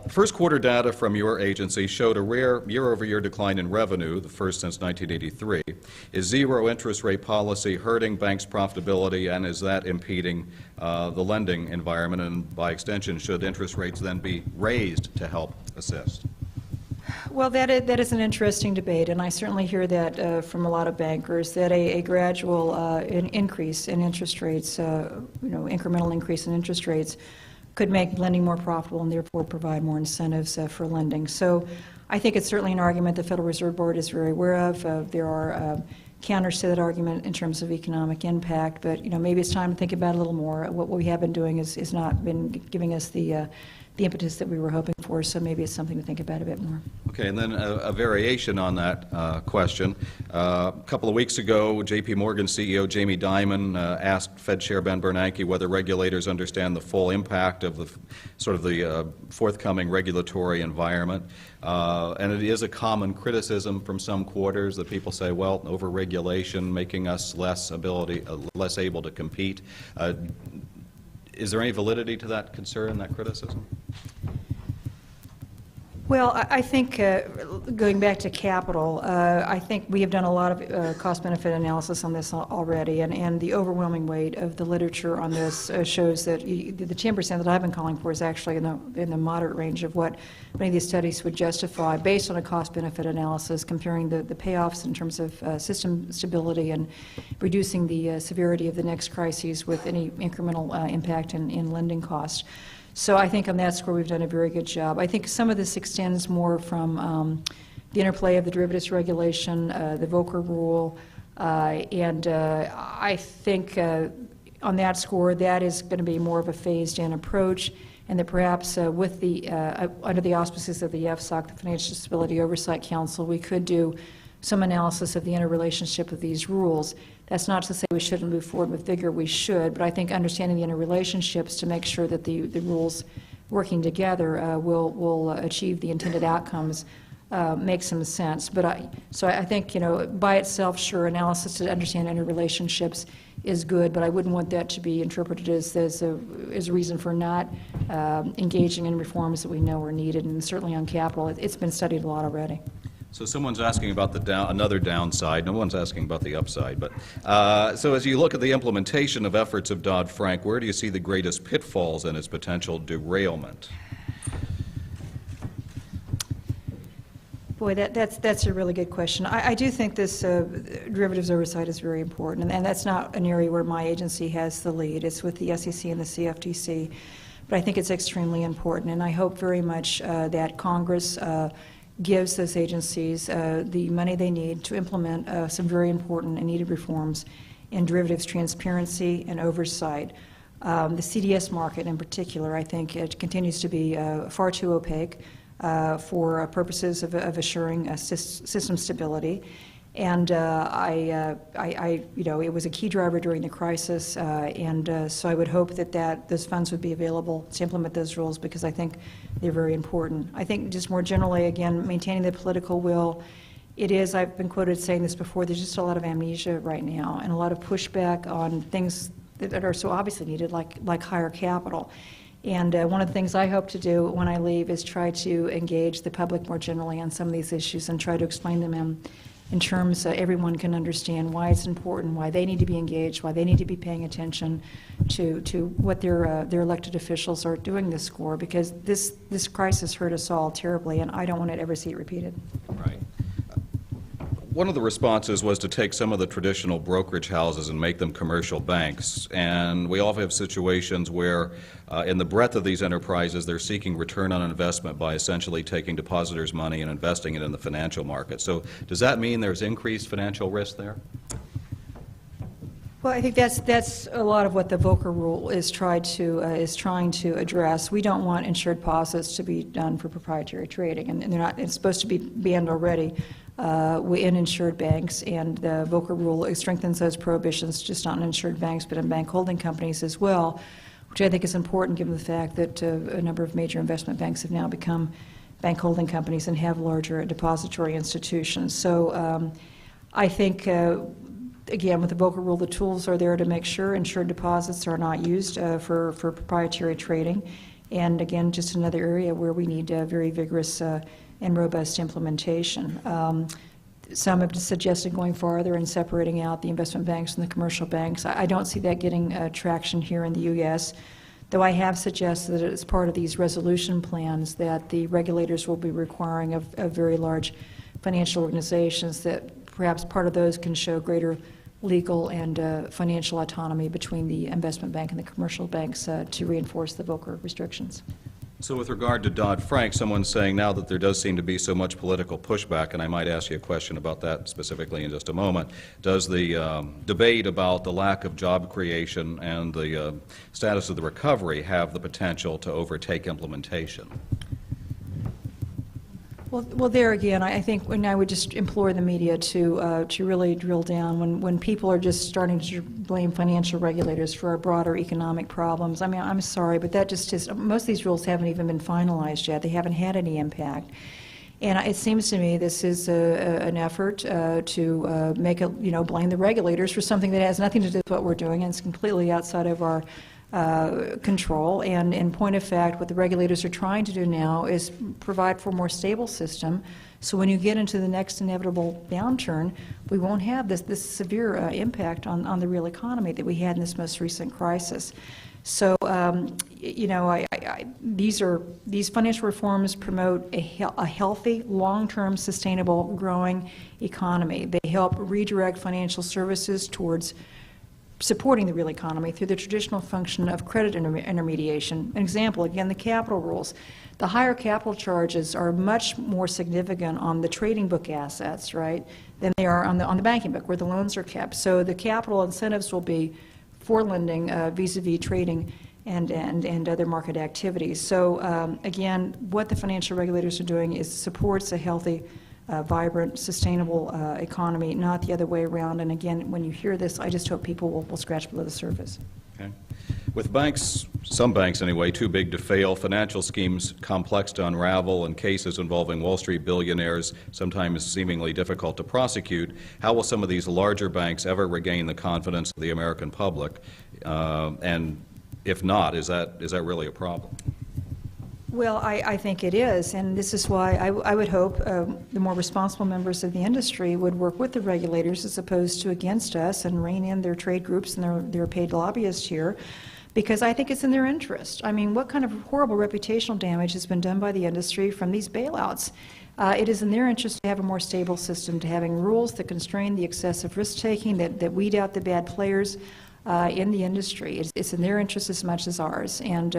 First quarter data from your agency showed a rare year-over-year decline in revenue, the first since 1983. Is zero interest rate policy hurting banks' profitability, and is that impeding the lending environment? And by extension, should interest rates then be raised to help assist? Well, that is an interesting debate, and I certainly hear that from a lot of bankers, that a gradual increase in interest rates, incremental increase in interest rates, could make lending more profitable and therefore provide more incentives for lending. So I think it's certainly an argument the Federal Reserve Board is very aware of. There are counters to that argument in terms of economic impact, but maybe it's time to think about it a little more. What we have been doing is not been giving us the the impetus that we were hoping for, so maybe it's something to think about a bit more. Okay, and then a variation on that question. A couple of weeks ago, J.P. Morgan CEO Jamie Dimon asked Fed Chair Ben Bernanke whether regulators understand the full impact of the forthcoming regulatory environment. And it is a common criticism from some quarters that people say, well, over-regulation making us less able to compete. Is there any validity to that concern, that criticism? Well, I think, going back to capital, I think we have done a lot of cost-benefit analysis on this already, and the overwhelming weight of the literature on this shows that the 10% that I've been calling for is actually in the moderate range of what many of these studies would justify, based on a cost-benefit analysis, comparing the payoffs in terms of system stability and reducing the severity of the next crises with any incremental impact in lending costs. So I think on that score we've done a very good job. I think some of this extends more from the interplay of the derivatives regulation, the Volcker rule, and I think on that score that is going to be more of a phased-in approach, and that perhaps with the under the auspices of the FSOC, the Financial Stability Oversight Council, we could do some analysis of the interrelationship of these rules. That's not to say we shouldn't move forward with vigor, we should, but I think understanding the interrelationships to make sure that the rules working together will achieve the intended outcomes makes some sense. But I think, by itself, sure, analysis to understand interrelationships is good, but I wouldn't want that to be interpreted as a reason for not engaging in reforms that we know are needed, and certainly on capital. It's been studied a lot already. So someone's asking about another downside. No one's asking about the upside. But so as you look at the implementation of efforts of Dodd-Frank, where do you see the greatest pitfalls and its potential derailment? Boy, that's a really good question. I do think this derivatives oversight is very important, and that's not an area where my agency has the lead. It's with the SEC and the CFTC. But I think it's extremely important, and I hope very much that Congress gives those agencies the money they need to implement some very important and needed reforms in derivatives transparency and oversight. The CDS market in particular, I think it continues to be far too opaque for purposes of assuring system stability. And it was a key driver during the crisis, and so I would hope that those funds would be available to implement those rules, because I think they're very important. I think just more generally, again, maintaining the political will. I've been quoted saying this before, there's just a lot of amnesia right now and a lot of pushback on things that are so obviously needed, like higher capital. And one of the things I hope to do when I leave is try to engage the public more generally on some of these issues and try to explain them in terms everyone can understand why it's important, why they need to be engaged, why they need to be paying attention to what their elected officials are doing this for, because this crisis hurt us all terribly, and I don't want to ever see it repeated. Right. One of the responses was to take some of the traditional brokerage houses and make them commercial banks. And we all have situations where, in the breadth of these enterprises, they're seeking return on investment by essentially taking depositors' money and investing it in the financial market. So does that mean there's increased financial risk there? Well, I think that's a lot of what the Volcker rule is trying to address. We don't want insured deposits to be done for proprietary trading, and they're not. It's supposed to be banned already in insured banks, and the Volcker rule strengthens those prohibitions, just not in insured banks, but in bank holding companies as well, which I think is important given the fact that a number of major investment banks have now become bank holding companies and have larger depository institutions. So I think. Again, with the Volcker rule, the tools are there to make sure insured deposits are not used for proprietary trading. And again, just another area where we need very vigorous and robust implementation. Some have suggested going farther and separating out the investment banks and the commercial banks. I don't see that getting traction here in the U.S., though I have suggested that as part of these resolution plans that the regulators will be requiring of very large financial organizations that perhaps part of those can show greater legal and financial autonomy between the investment bank and the commercial banks to reinforce the Volcker restrictions. So with regard to Dodd-Frank, someone's saying now that there does seem to be so much political pushback, and I might ask you a question about that specifically in just a moment, does the debate about the lack of job creation and the status of the recovery have the potential to overtake implementation? Well, there again, I think when I would just implore the media to really drill down when people are just starting to blame financial regulators for our broader economic problems. I mean, I'm sorry, but that just is, most of these rules haven't even been finalized yet. They haven't had any impact. And it seems to me this is an effort to make blame the regulators for something that has nothing to do with what we're doing, and it's completely outside of our control. And in point of fact, what the regulators are trying to do now is provide for a more stable system, so when you get into the next inevitable downturn, we won't have this severe impact on the real economy that we had in this most recent crisis. So, these financial reforms promote a healthy, long-term, sustainable, growing economy. They help redirect financial services towards supporting the real economy through the traditional function of credit intermediation. An example, again, the capital rules. The higher capital charges are much more significant on the trading book assets, right, than they are on the banking book where the loans are kept. So the capital incentives will be for lending vis-a-vis trading and other market activities. So again, what the financial regulators are doing is supports a healthy, vibrant, sustainable economy, not the other way around. And again, when you hear this, I just hope people will scratch below the surface. Okay. With banks, some banks anyway, too big to fail, financial schemes complex to unravel, and cases involving Wall Street billionaires sometimes seemingly difficult to prosecute, how will some of these larger banks ever regain the confidence of the American public? And if not, is that really a problem? Well, I think it is, and this is why I would hope the more responsible members of the industry would work with the regulators as opposed to against us and rein in their trade groups and their paid lobbyists here, because I think it's in their interest. I mean, what kind of horrible reputational damage has been done by the industry from these bailouts? It is in their interest to have a more stable system, to having rules that constrain the excessive risk-taking, that weed out the bad players in the industry. It's in their interest as much as ours. And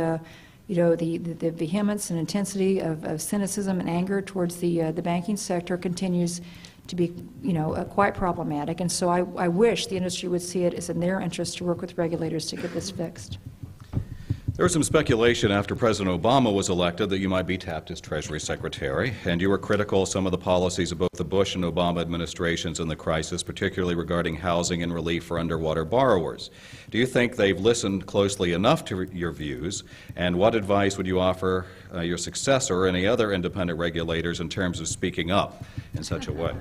the vehemence and intensity of cynicism and anger towards the banking sector continues to be, quite problematic. And so I wish the industry would see it as in their interest to work with regulators to get this fixed. There was some speculation after President Obama was elected that you might be tapped as Treasury Secretary, and you were critical of some of the policies of both the Bush and Obama administrations in the crisis, particularly regarding housing and relief for underwater borrowers. Do you think they've listened closely enough to your views, and what advice would you offer your successor or any other independent regulators in terms of speaking up in such a way?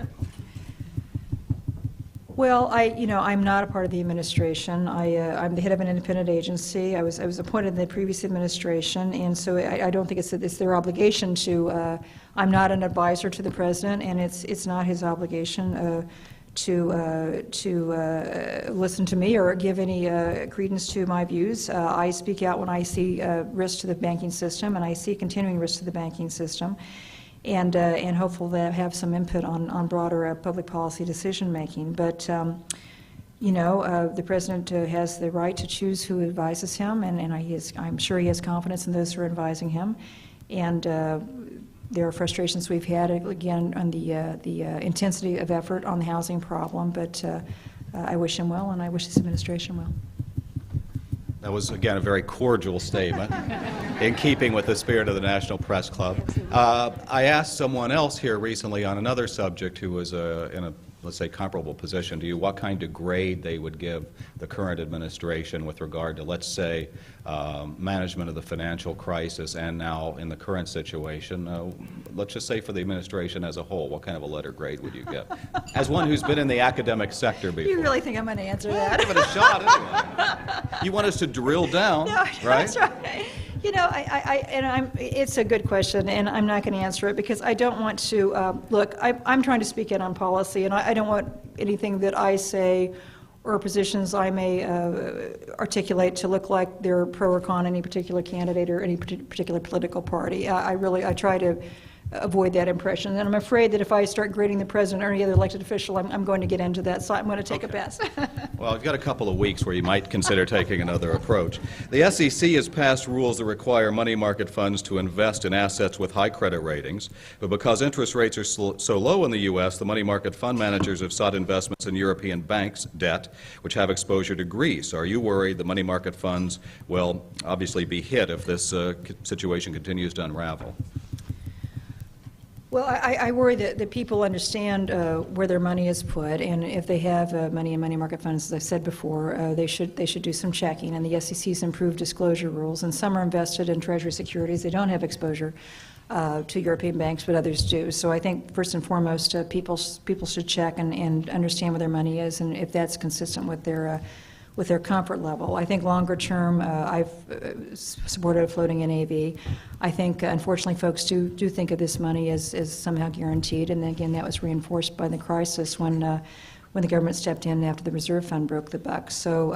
Well, I'm not a part of the administration. I'm the head of an independent agency. I was appointed in the previous administration, and so I don't think it's their obligation to. I'm not an advisor to the president, and it's not his obligation to listen to me or give any credence to my views. I speak out when I see risk to the banking system, and I see continuing risk to the banking system. And hopeful that have some input on broader public policy decision making. But the president has the right to choose who advises him, and I'm sure he has confidence in those who are advising him. And there are frustrations we've had again on the intensity of effort on the housing problem. But I wish him well, and I wish this administration well. That was, again, a very cordial statement in keeping with the spirit of the National Press Club. I asked someone else here recently on another subject who was in a, let's say, comparable position to you, what kind of grade they would give the current administration with regard to, let's say, management of the financial crisis and now in the current situation. Let's just say for the administration as a whole, what kind of a letter grade would you give? As one who's been in the academic sector before. You really think I'm going to answer that? Give it a shot anyway. You want us to drill down, no, right? That's right. It's a good question, and I'm not going to answer it because I don't want to, look, I'm trying to speak out on policy, and I don't want anything that I say or positions I may articulate to look like they're pro or con any particular candidate or any particular political party. I try to avoid that impression. And I'm afraid that if I start grading the president or any other elected official, I'm going to get into that, so I'm going to take a pass. Well, you've got a couple of weeks where you might consider taking another approach. The SEC has passed rules that require money market funds to invest in assets with high credit ratings, but because interest rates are so low in the U.S., the money market fund managers have sought investments in European banks' debt, which have exposure to Greece. Are you worried that money market funds will obviously be hit if this situation continues to unravel? Well, I worry that people understand where their money is put, and if they have money in money market funds, as I said before, they should do some checking. And the SEC's improved disclosure rules, and some are invested in Treasury securities. They don't have exposure to European banks, but others do. So I think first and foremost, people should check and understand where their money is, and if that's consistent with their comfort level. I think longer term, I've supported a floating NAV. I think, unfortunately, folks do think of this money as somehow guaranteed, and again, that was reinforced by the crisis when the government stepped in after the reserve fund broke the buck. So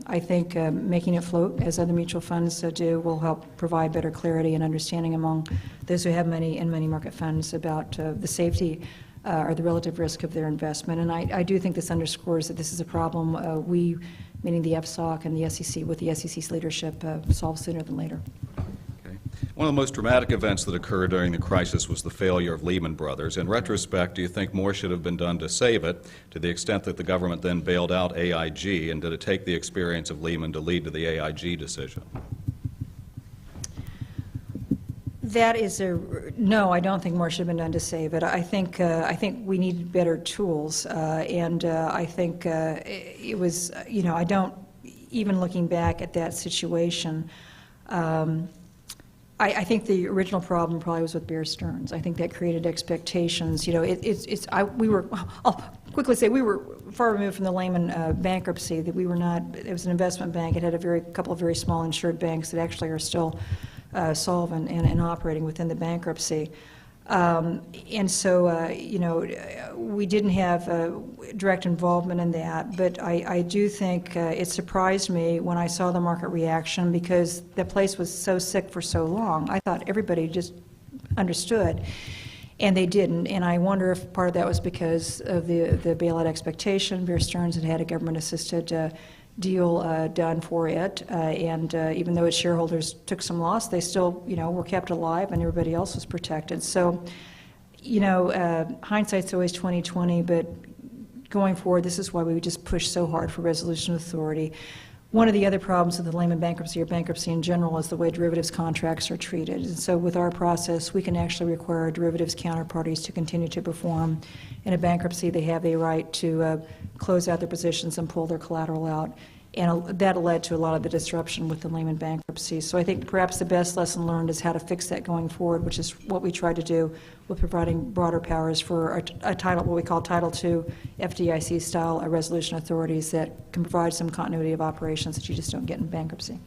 I think making it float, as other mutual funds do, will help provide better clarity and understanding among those who have money in money market funds about the safety or the relative risk of their investment. And I do think this underscores that this is a problem we, meaning the FSOC and the SEC, with the SEC's leadership, solve sooner than later. Okay. One of the most dramatic events that occurred during the crisis was the failure of Lehman Brothers. In retrospect, do you think more should have been done to save it, to the extent that the government then bailed out AIG, and did it take the experience of Lehman to lead to the AIG decision? That is no. I don't think more should have been done to save it. I think we needed better tools, and I think it was. I don't. Even looking back at that situation, I think the original problem probably was with Bear Stearns. I think that created expectations. I'll quickly say we were far removed from the Lehman bankruptcy. That we were not. It was an investment bank. It had a couple of very small insured banks that actually are still solvent and operating within the bankruptcy. And so, we didn't have direct involvement in that, but I do think it surprised me when I saw the market reaction, because the place was so sick for so long. I thought everybody just understood, and they didn't. And I wonder if part of that was because of the bailout expectation. Bear Stearns had a government-assisted deal done for it, and even though its shareholders took some loss, they still, were kept alive, and everybody else was protected. So, hindsight's always 20/20, but going forward, this is why we just push so hard for resolution authority. One of the other problems with the Lehman bankruptcy, or bankruptcy in general, is the way derivatives contracts are treated. And so with our process, we can actually require derivatives counterparties to continue to perform. In a bankruptcy, they have a right to close out their positions and pull their collateral out. And that led to a lot of the disruption with the Lehman bankruptcy. So I think perhaps the best lesson learned is how to fix that going forward, which is what we tried to do with providing broader powers for what we call Title II FDIC-style resolution authorities that can provide some continuity of operations that you just don't get in bankruptcy.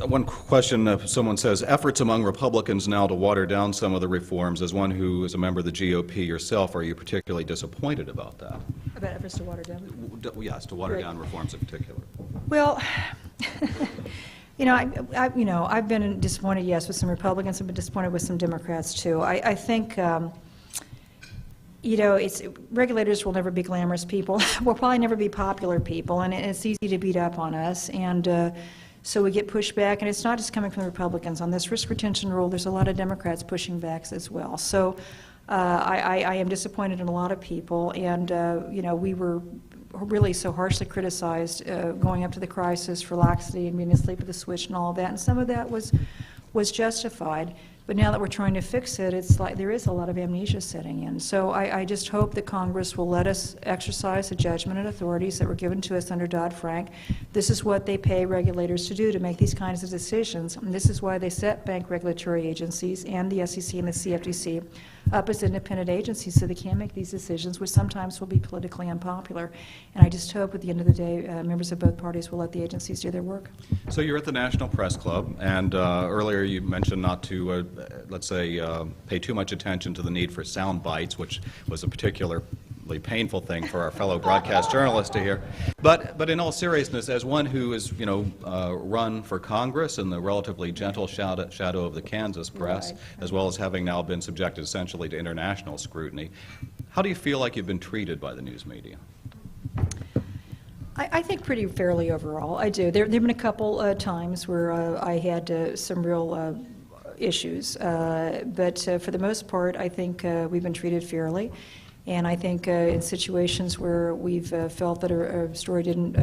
One question, someone says, efforts among Republicans now to water down some of the reforms. As one who is a member of the GOP yourself, are you particularly disappointed about that? About efforts to water down? Yes, to water down reforms in particular. Well, I've been disappointed, yes, with some Republicans. I've been disappointed with some Democrats, too. I think, regulators will never be glamorous people. Will probably never be popular people, and it's easy to beat up on us. And so we get pushback, and it's not just coming from the Republicans. On this risk retention rule, there's a lot of Democrats pushing back as well. So I am disappointed in a lot of people, and we were really so harshly criticized going up to the crisis for laxity and being asleep at the switch and all of that, and some of that was justified. But now that we're trying to fix it, it's like there is a lot of amnesia setting in. So I just hope that Congress will let us exercise the judgment and authorities that were given to us under Dodd-Frank. This is what they pay regulators to do, to make these kinds of decisions. And this is why they set bank regulatory agencies and the SEC and the CFTC up as independent agencies, so they can make these decisions, which sometimes will be politically unpopular. And I just hope at the end of the day, members of both parties will let the agencies do their work. So you're at the National Press Club, and earlier you mentioned not to, let's say, pay too much attention to the need for sound bites, which was a particular unbelievably painful thing for our fellow broadcast journalists to hear. But in all seriousness, as one who is, run for Congress in the relatively gentle shadow of the Kansas press, Right. as well as having now been subjected essentially to international scrutiny, how do you feel like you've been treated by the news media? I think pretty fairly overall. I do. There have been a couple times where I had some real issues, but for the most part, I think we've been treated fairly. And I think in situations where we've felt that a story didn't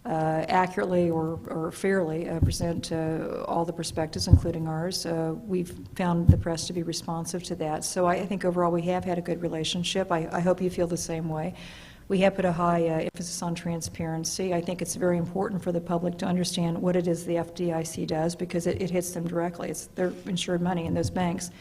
accurately or fairly present all the perspectives, including ours, we've found the press to be responsive to that. So I think overall we have had a good relationship. I hope you feel the same way. We have put a high emphasis on transparency. I think it's very important for the public to understand what it is the FDIC does, because it hits them directly. It's their insured money in those banks.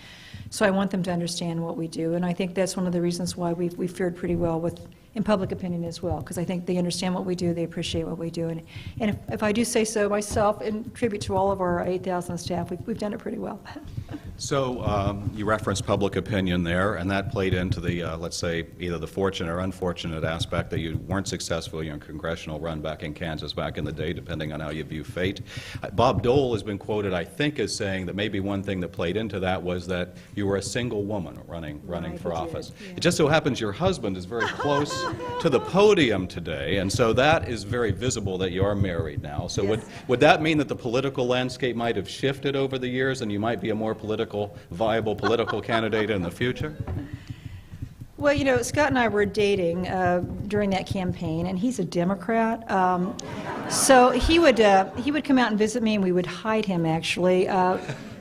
So I want them to understand what we do, and I think that's one of the reasons why we've fared pretty well in public opinion as well, because I think they understand what we do, they appreciate what we do, and if I do say so myself, in tribute to all of our 8,000 staff, we've done it pretty well. So you referenced public opinion there, and that played into the, let's say, either the fortunate or unfortunate aspect that you weren't successful in your congressional run back in Kansas back in the day, depending on how you view fate. Bob Dole has been quoted, I think, as saying that maybe one thing that played into that was that you were a single woman running for office. Yeah. It just so happens your husband is very close to the podium today, and so that is very visible that you are married now. So Yes. would that mean that the political landscape might have shifted over the years and you might be a more viable political candidate in the future? Well, Scott and I were dating during that campaign, and he's a Democrat. So he would come out and visit me, and we would hide him, actually.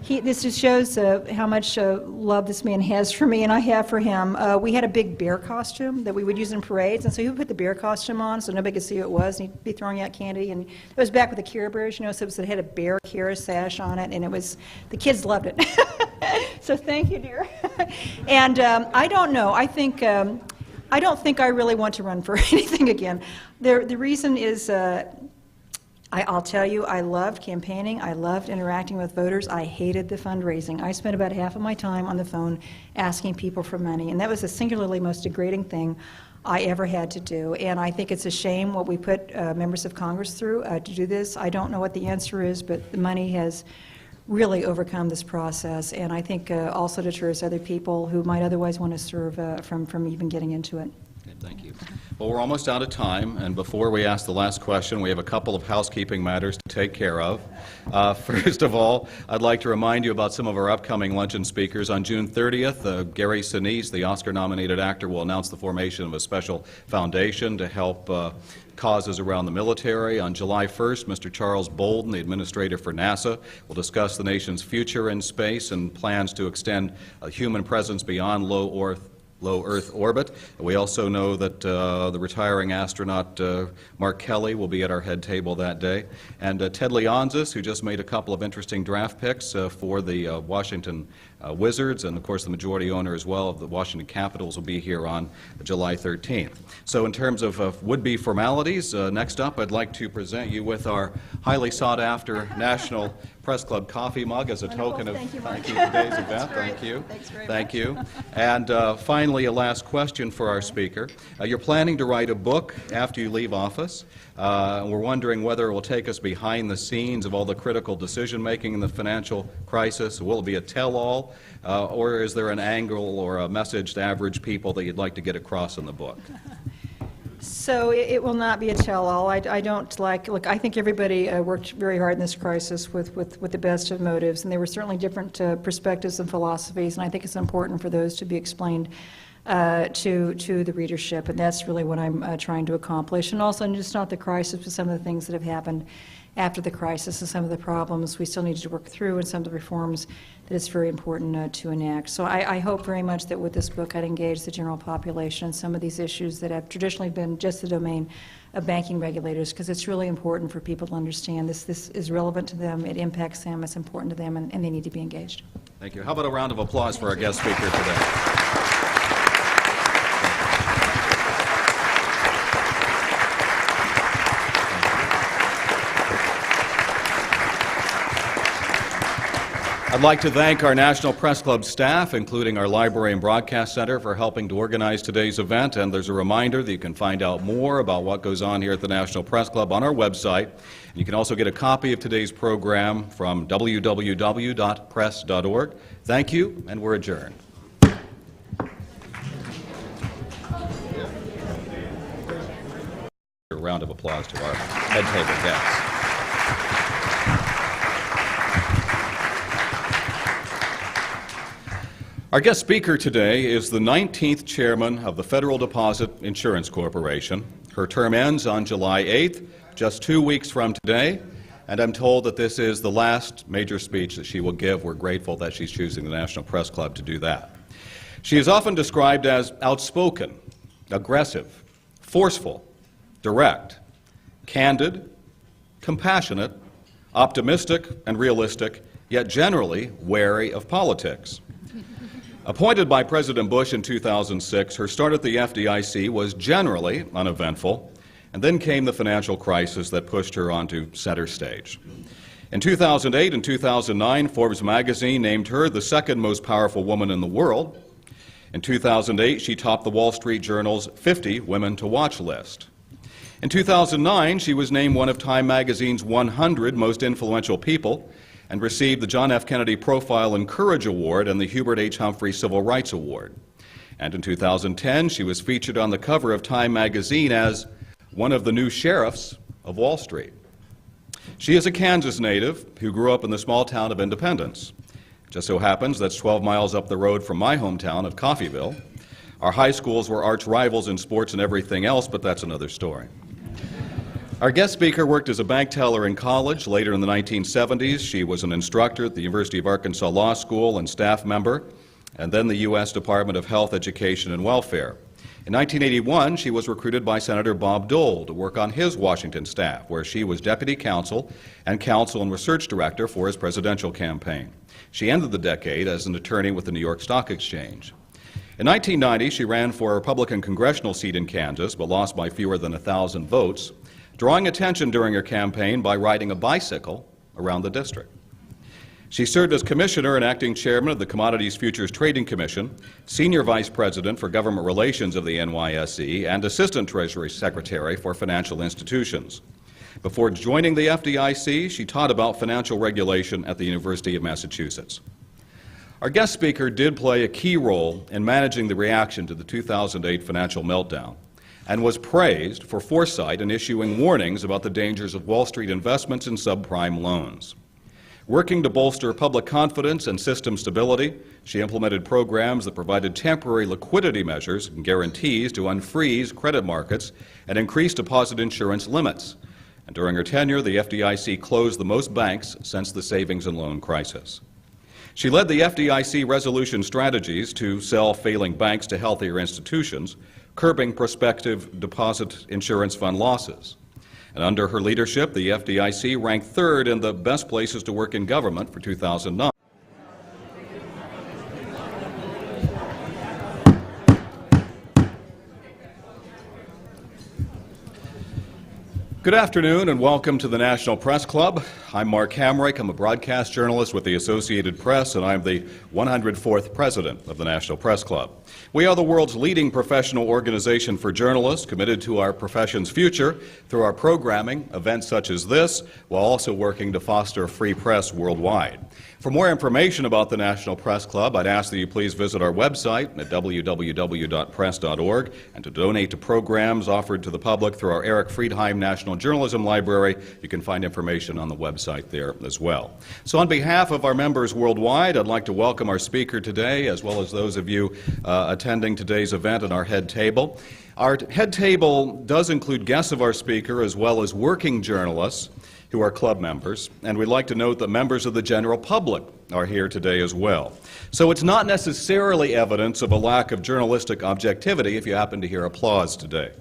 This just shows how much love this man has for me and I have for him. We had a big bear costume that we would use in parades, and so he would put the bear costume on so nobody could see who it was, and he'd be throwing out candy. And it was back with the Care Bears, so it had a bear Care sash on it, and the kids loved it. So thank you, dear. And I don't know. I don't think I really want to run for anything again. The reason is, I'll tell you, I loved campaigning. I loved interacting with voters. I hated the fundraising. I spent about half of my time on the phone asking people for money, and that was the singularly most degrading thing I ever had to do. And I think it's a shame what we put members of Congress through to do this. I don't know what the answer is, but the money has really overcome this process, and I think also deters other people who might otherwise want to serve from even getting into it. Okay, thank you. Well, we're almost out of time, and before we ask the last question, we have a couple of housekeeping matters to take care of. First of all, I'd like to remind you about some of our upcoming luncheon speakers. On June 30th, Gary Sinise, the Oscar-nominated actor, will announce the formation of a special foundation to help causes around the military. On July 1st, Mr. Charles Bolden, the administrator for NASA, will discuss the nation's future in space and plans to extend a human presence beyond low Earth orbit. We also know that the retiring astronaut Mark Kelly will be at our head table that day. And Ted Leonsis, who just made a couple of interesting draft picks for the Washington Wizards, and of course the majority owner as well of the Washington Capitals, will be here on July 13th. So in terms of would-be formalities, next up I'd like to present you with our highly sought-after National Press Club coffee mug as a token of thank you for today's event. Thank you. Thanks very Thank you. And finally, a last question for our speaker. You're planning to write a book after you leave office. We're wondering whether it will take us behind the scenes of all the critical decision-making in the financial crisis. Will it be a tell-all, or is there an angle or a message to average people that you'd like to get across in the book? So it will not be a tell-all. I don't look, I think everybody worked very hard in this crisis with the best of motives, and there were certainly different perspectives and philosophies, and I think it's important for those to be explained to the readership, and that's really what I'm trying to accomplish. And also, just not the crisis, but some of the things that have happened after the crisis and some of the problems we still need to work through, and some of the reforms that it's very important to enact. So I hope very much that with this book I'd engage the general population in some of these issues that have traditionally been just the domain of banking regulators, because it's really important for people to understand this is relevant to them, it impacts them, it's important to them, and they need to be engaged. Thank you. How about a round of applause for our guest speaker today? I'd like to thank our National Press Club staff, including our Library and Broadcast Center, for helping to organize today's event. And there's a reminder that you can find out more about what goes on here at the National Press Club on our website. And you can also get a copy of today's program from www.press.org. Thank you, and we're adjourned. A round of applause to our head table guests. Our guest speaker today is the 19th chairman of the Federal Deposit Insurance Corporation. Her term ends on July 8th, just 2 weeks from today, and I'm told that this is the last major speech that she will give. We're grateful that she's choosing the National Press Club to do that. She is often described as outspoken, aggressive, forceful, direct, candid, compassionate, optimistic, and realistic, yet generally wary of politics. Appointed by President Bush in 2006, her start at the FDIC was generally uneventful, and then came the financial crisis that pushed her onto center stage. In 2008 and 2009, Forbes magazine named her the second most powerful woman in the world. In 2008, she topped the Wall Street Journal's 50 Women to Watch list. In 2009, she was named one of Time magazine's 100 most influential people, and received the John F. Kennedy Profile and Courage Award and the Hubert H. Humphrey Civil Rights Award. And in 2010, she was featured on the cover of Time magazine as one of the new sheriffs of Wall Street. She is a Kansas native who grew up in the small town of Independence. It just so happens that's 12 miles up the road from my hometown of Coffeyville. Our high schools were arch rivals in sports and everything else, but that's another story. Our guest speaker worked as a bank teller in college. Later in the 1970s, she was an instructor at the University of Arkansas Law School and staff member, and then the U.S. Department of Health, Education, and Welfare. In 1981, she was recruited by Senator Bob Dole to work on his Washington staff, where she was deputy counsel and counsel and research director for his presidential campaign. She ended the decade as an attorney with the New York Stock Exchange. In 1990, she ran for a Republican congressional seat in Kansas, but lost by fewer than 1,000 votes, drawing attention during her campaign by riding a bicycle around the district. She served as commissioner and acting chairman of the Commodities Futures Trading Commission, senior vice president for government relations of the NYSE, and assistant treasury secretary for financial institutions. Before joining the FDIC, she taught about financial regulation at the University of Massachusetts. Our guest speaker did play a key role in managing the reaction to the 2008 financial meltdown, and was praised for foresight in issuing warnings about the dangers of Wall Street investments in subprime loans. Working to bolster public confidence and system stability, she implemented programs that provided temporary liquidity measures and guarantees to unfreeze credit markets and increase deposit insurance limits. And during her tenure, the FDIC closed the most banks since the savings and loan crisis. She led the FDIC resolution strategies to sell failing banks to healthier institutions, curbing prospective deposit insurance fund losses. And under her leadership, the FDIC ranked third in the best places to work in government for 2009. Good afternoon and welcome to the National Press Club. I'm Mark Hamrick. I'm a broadcast journalist with the Associated Press, and I'm the 104th president of the National Press Club. We are the world's leading professional organization for journalists, committed to our profession's future through our programming, events such as this, while also working to foster a free press worldwide. For more information about the National Press Club, I'd ask that you please visit our website at www.press.org, and to donate to programs offered to the public through our Eric Friedheim National Journalism Library. You can find information on the website there as well. So on behalf of our members worldwide, I'd like to welcome our speaker today, as well as those of you attending today's event at our head table. Our head table does include guests of our speaker as well as working journalists who are club members, and we'd like to note that members of the general public are here today as well. So it's not necessarily evidence of a lack of journalistic objectivity if you happen to hear applause today.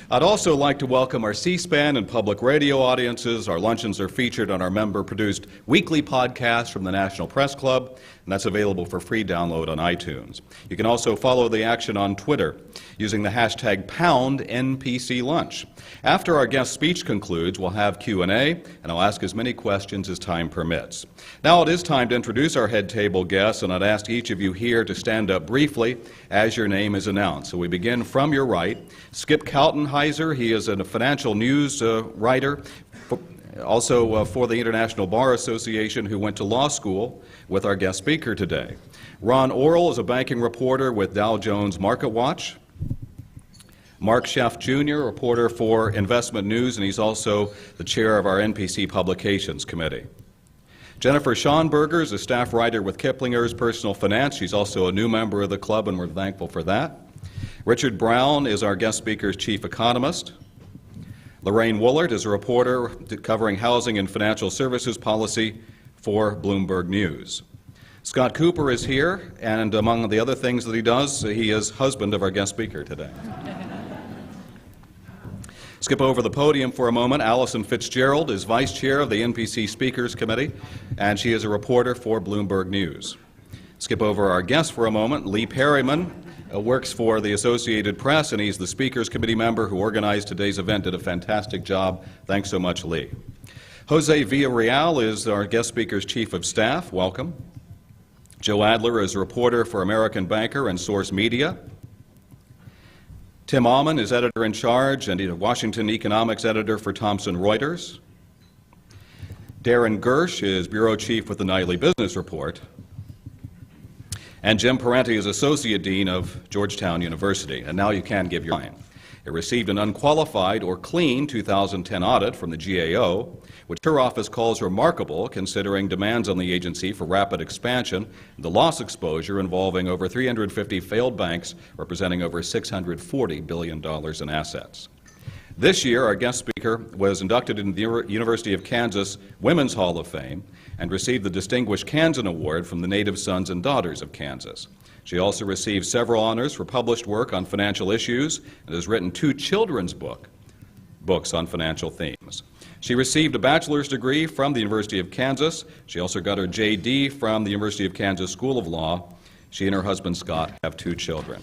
I'd also like to welcome our C-SPAN and public radio audiences. Our luncheons are featured on our member-produced weekly podcast from the National Press Club, and that's available for free download on iTunes. You can also follow the action on Twitter using the hashtag #NPCLunch. After our guest speech concludes, we'll have Q&A, and I'll ask as many questions as time permits. Now it is time to introduce introduce our head table guests, and I'd ask each of you here to stand up briefly as your name is announced. So we begin from your right. Skip Kaltenheiser, he is a financial news writer, also for the International Bar Association, who went to law school with our guest speaker today. Ron Orrell is a banking reporter with Dow Jones Market Watch. Mark Sheff Jr., reporter for Investment News, and he's also the chair of our NPC Publications Committee. Jennifer Schonberger is a staff writer with Kiplinger's Personal Finance. She's also a new member of the club, and we're thankful for that. Richard Brown is our guest speaker's chief economist. Lorraine Woolard is a reporter covering housing and financial services policy for Bloomberg News. Scott Cooper is here, and among the other things that he does, he is husband of our guest speaker today. Skip over the podium for a moment. Allison Fitzgerald is vice chair of the NPC Speakers Committee, and she is a reporter for Bloomberg News. Skip over our guest for a moment. Lee Perryman works for the Associated Press, and he's the Speakers Committee member who organized today's event. Did a fantastic job. Thanks so much, Lee. Jose Villarreal is our guest speaker's chief of staff. Welcome. Joe Adler is a reporter for American Banker and Source Media. Tim Aumann is editor-in-charge and he's a Washington economics editor for Thomson Reuters. Darren Gersh is bureau chief with the Nightly Business Report. And Jim Parenti is associate dean of Georgetown University. And now you can give your line. It received an unqualified or clean 2010 audit from the GAO, which her office calls remarkable considering demands on the agency for rapid expansion and the loss exposure involving over 350 failed banks representing over $640 billion in assets. This year, our guest speaker was inducted into the University of Kansas Women's Hall of Fame and received the Distinguished Kansan Award from the Native Sons and Daughters of Kansas. She also received several honors for published work on financial issues and has written 2 children's books on financial themes. She received a bachelor's degree from the University of Kansas. She also got her JD from the University of Kansas School of Law. She and her husband, Scott, have 2 children.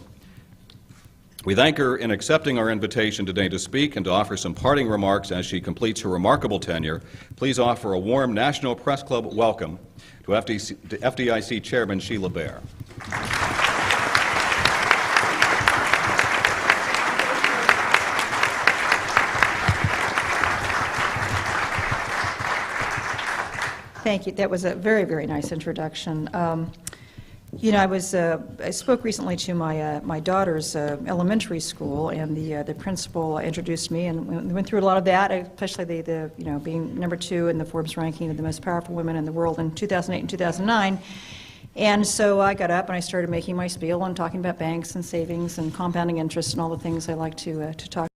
We thank her in accepting our invitation today to speak and to offer some parting remarks as she completes her remarkable tenure. Please offer a warm National Press Club welcome to FDIC Chairman Sheila Bair. Thank you. That was a very, very nice introduction. You know, I spoke recently to my daughter's elementary school, and the principal introduced me, and we went through a lot of that, especially the you know, being number 2 in the Forbes ranking of the most powerful women in the world in 2008 and 2009. And so I got up and I started making my spiel and talking about banks and savings and compounding interest and all the things I like to talk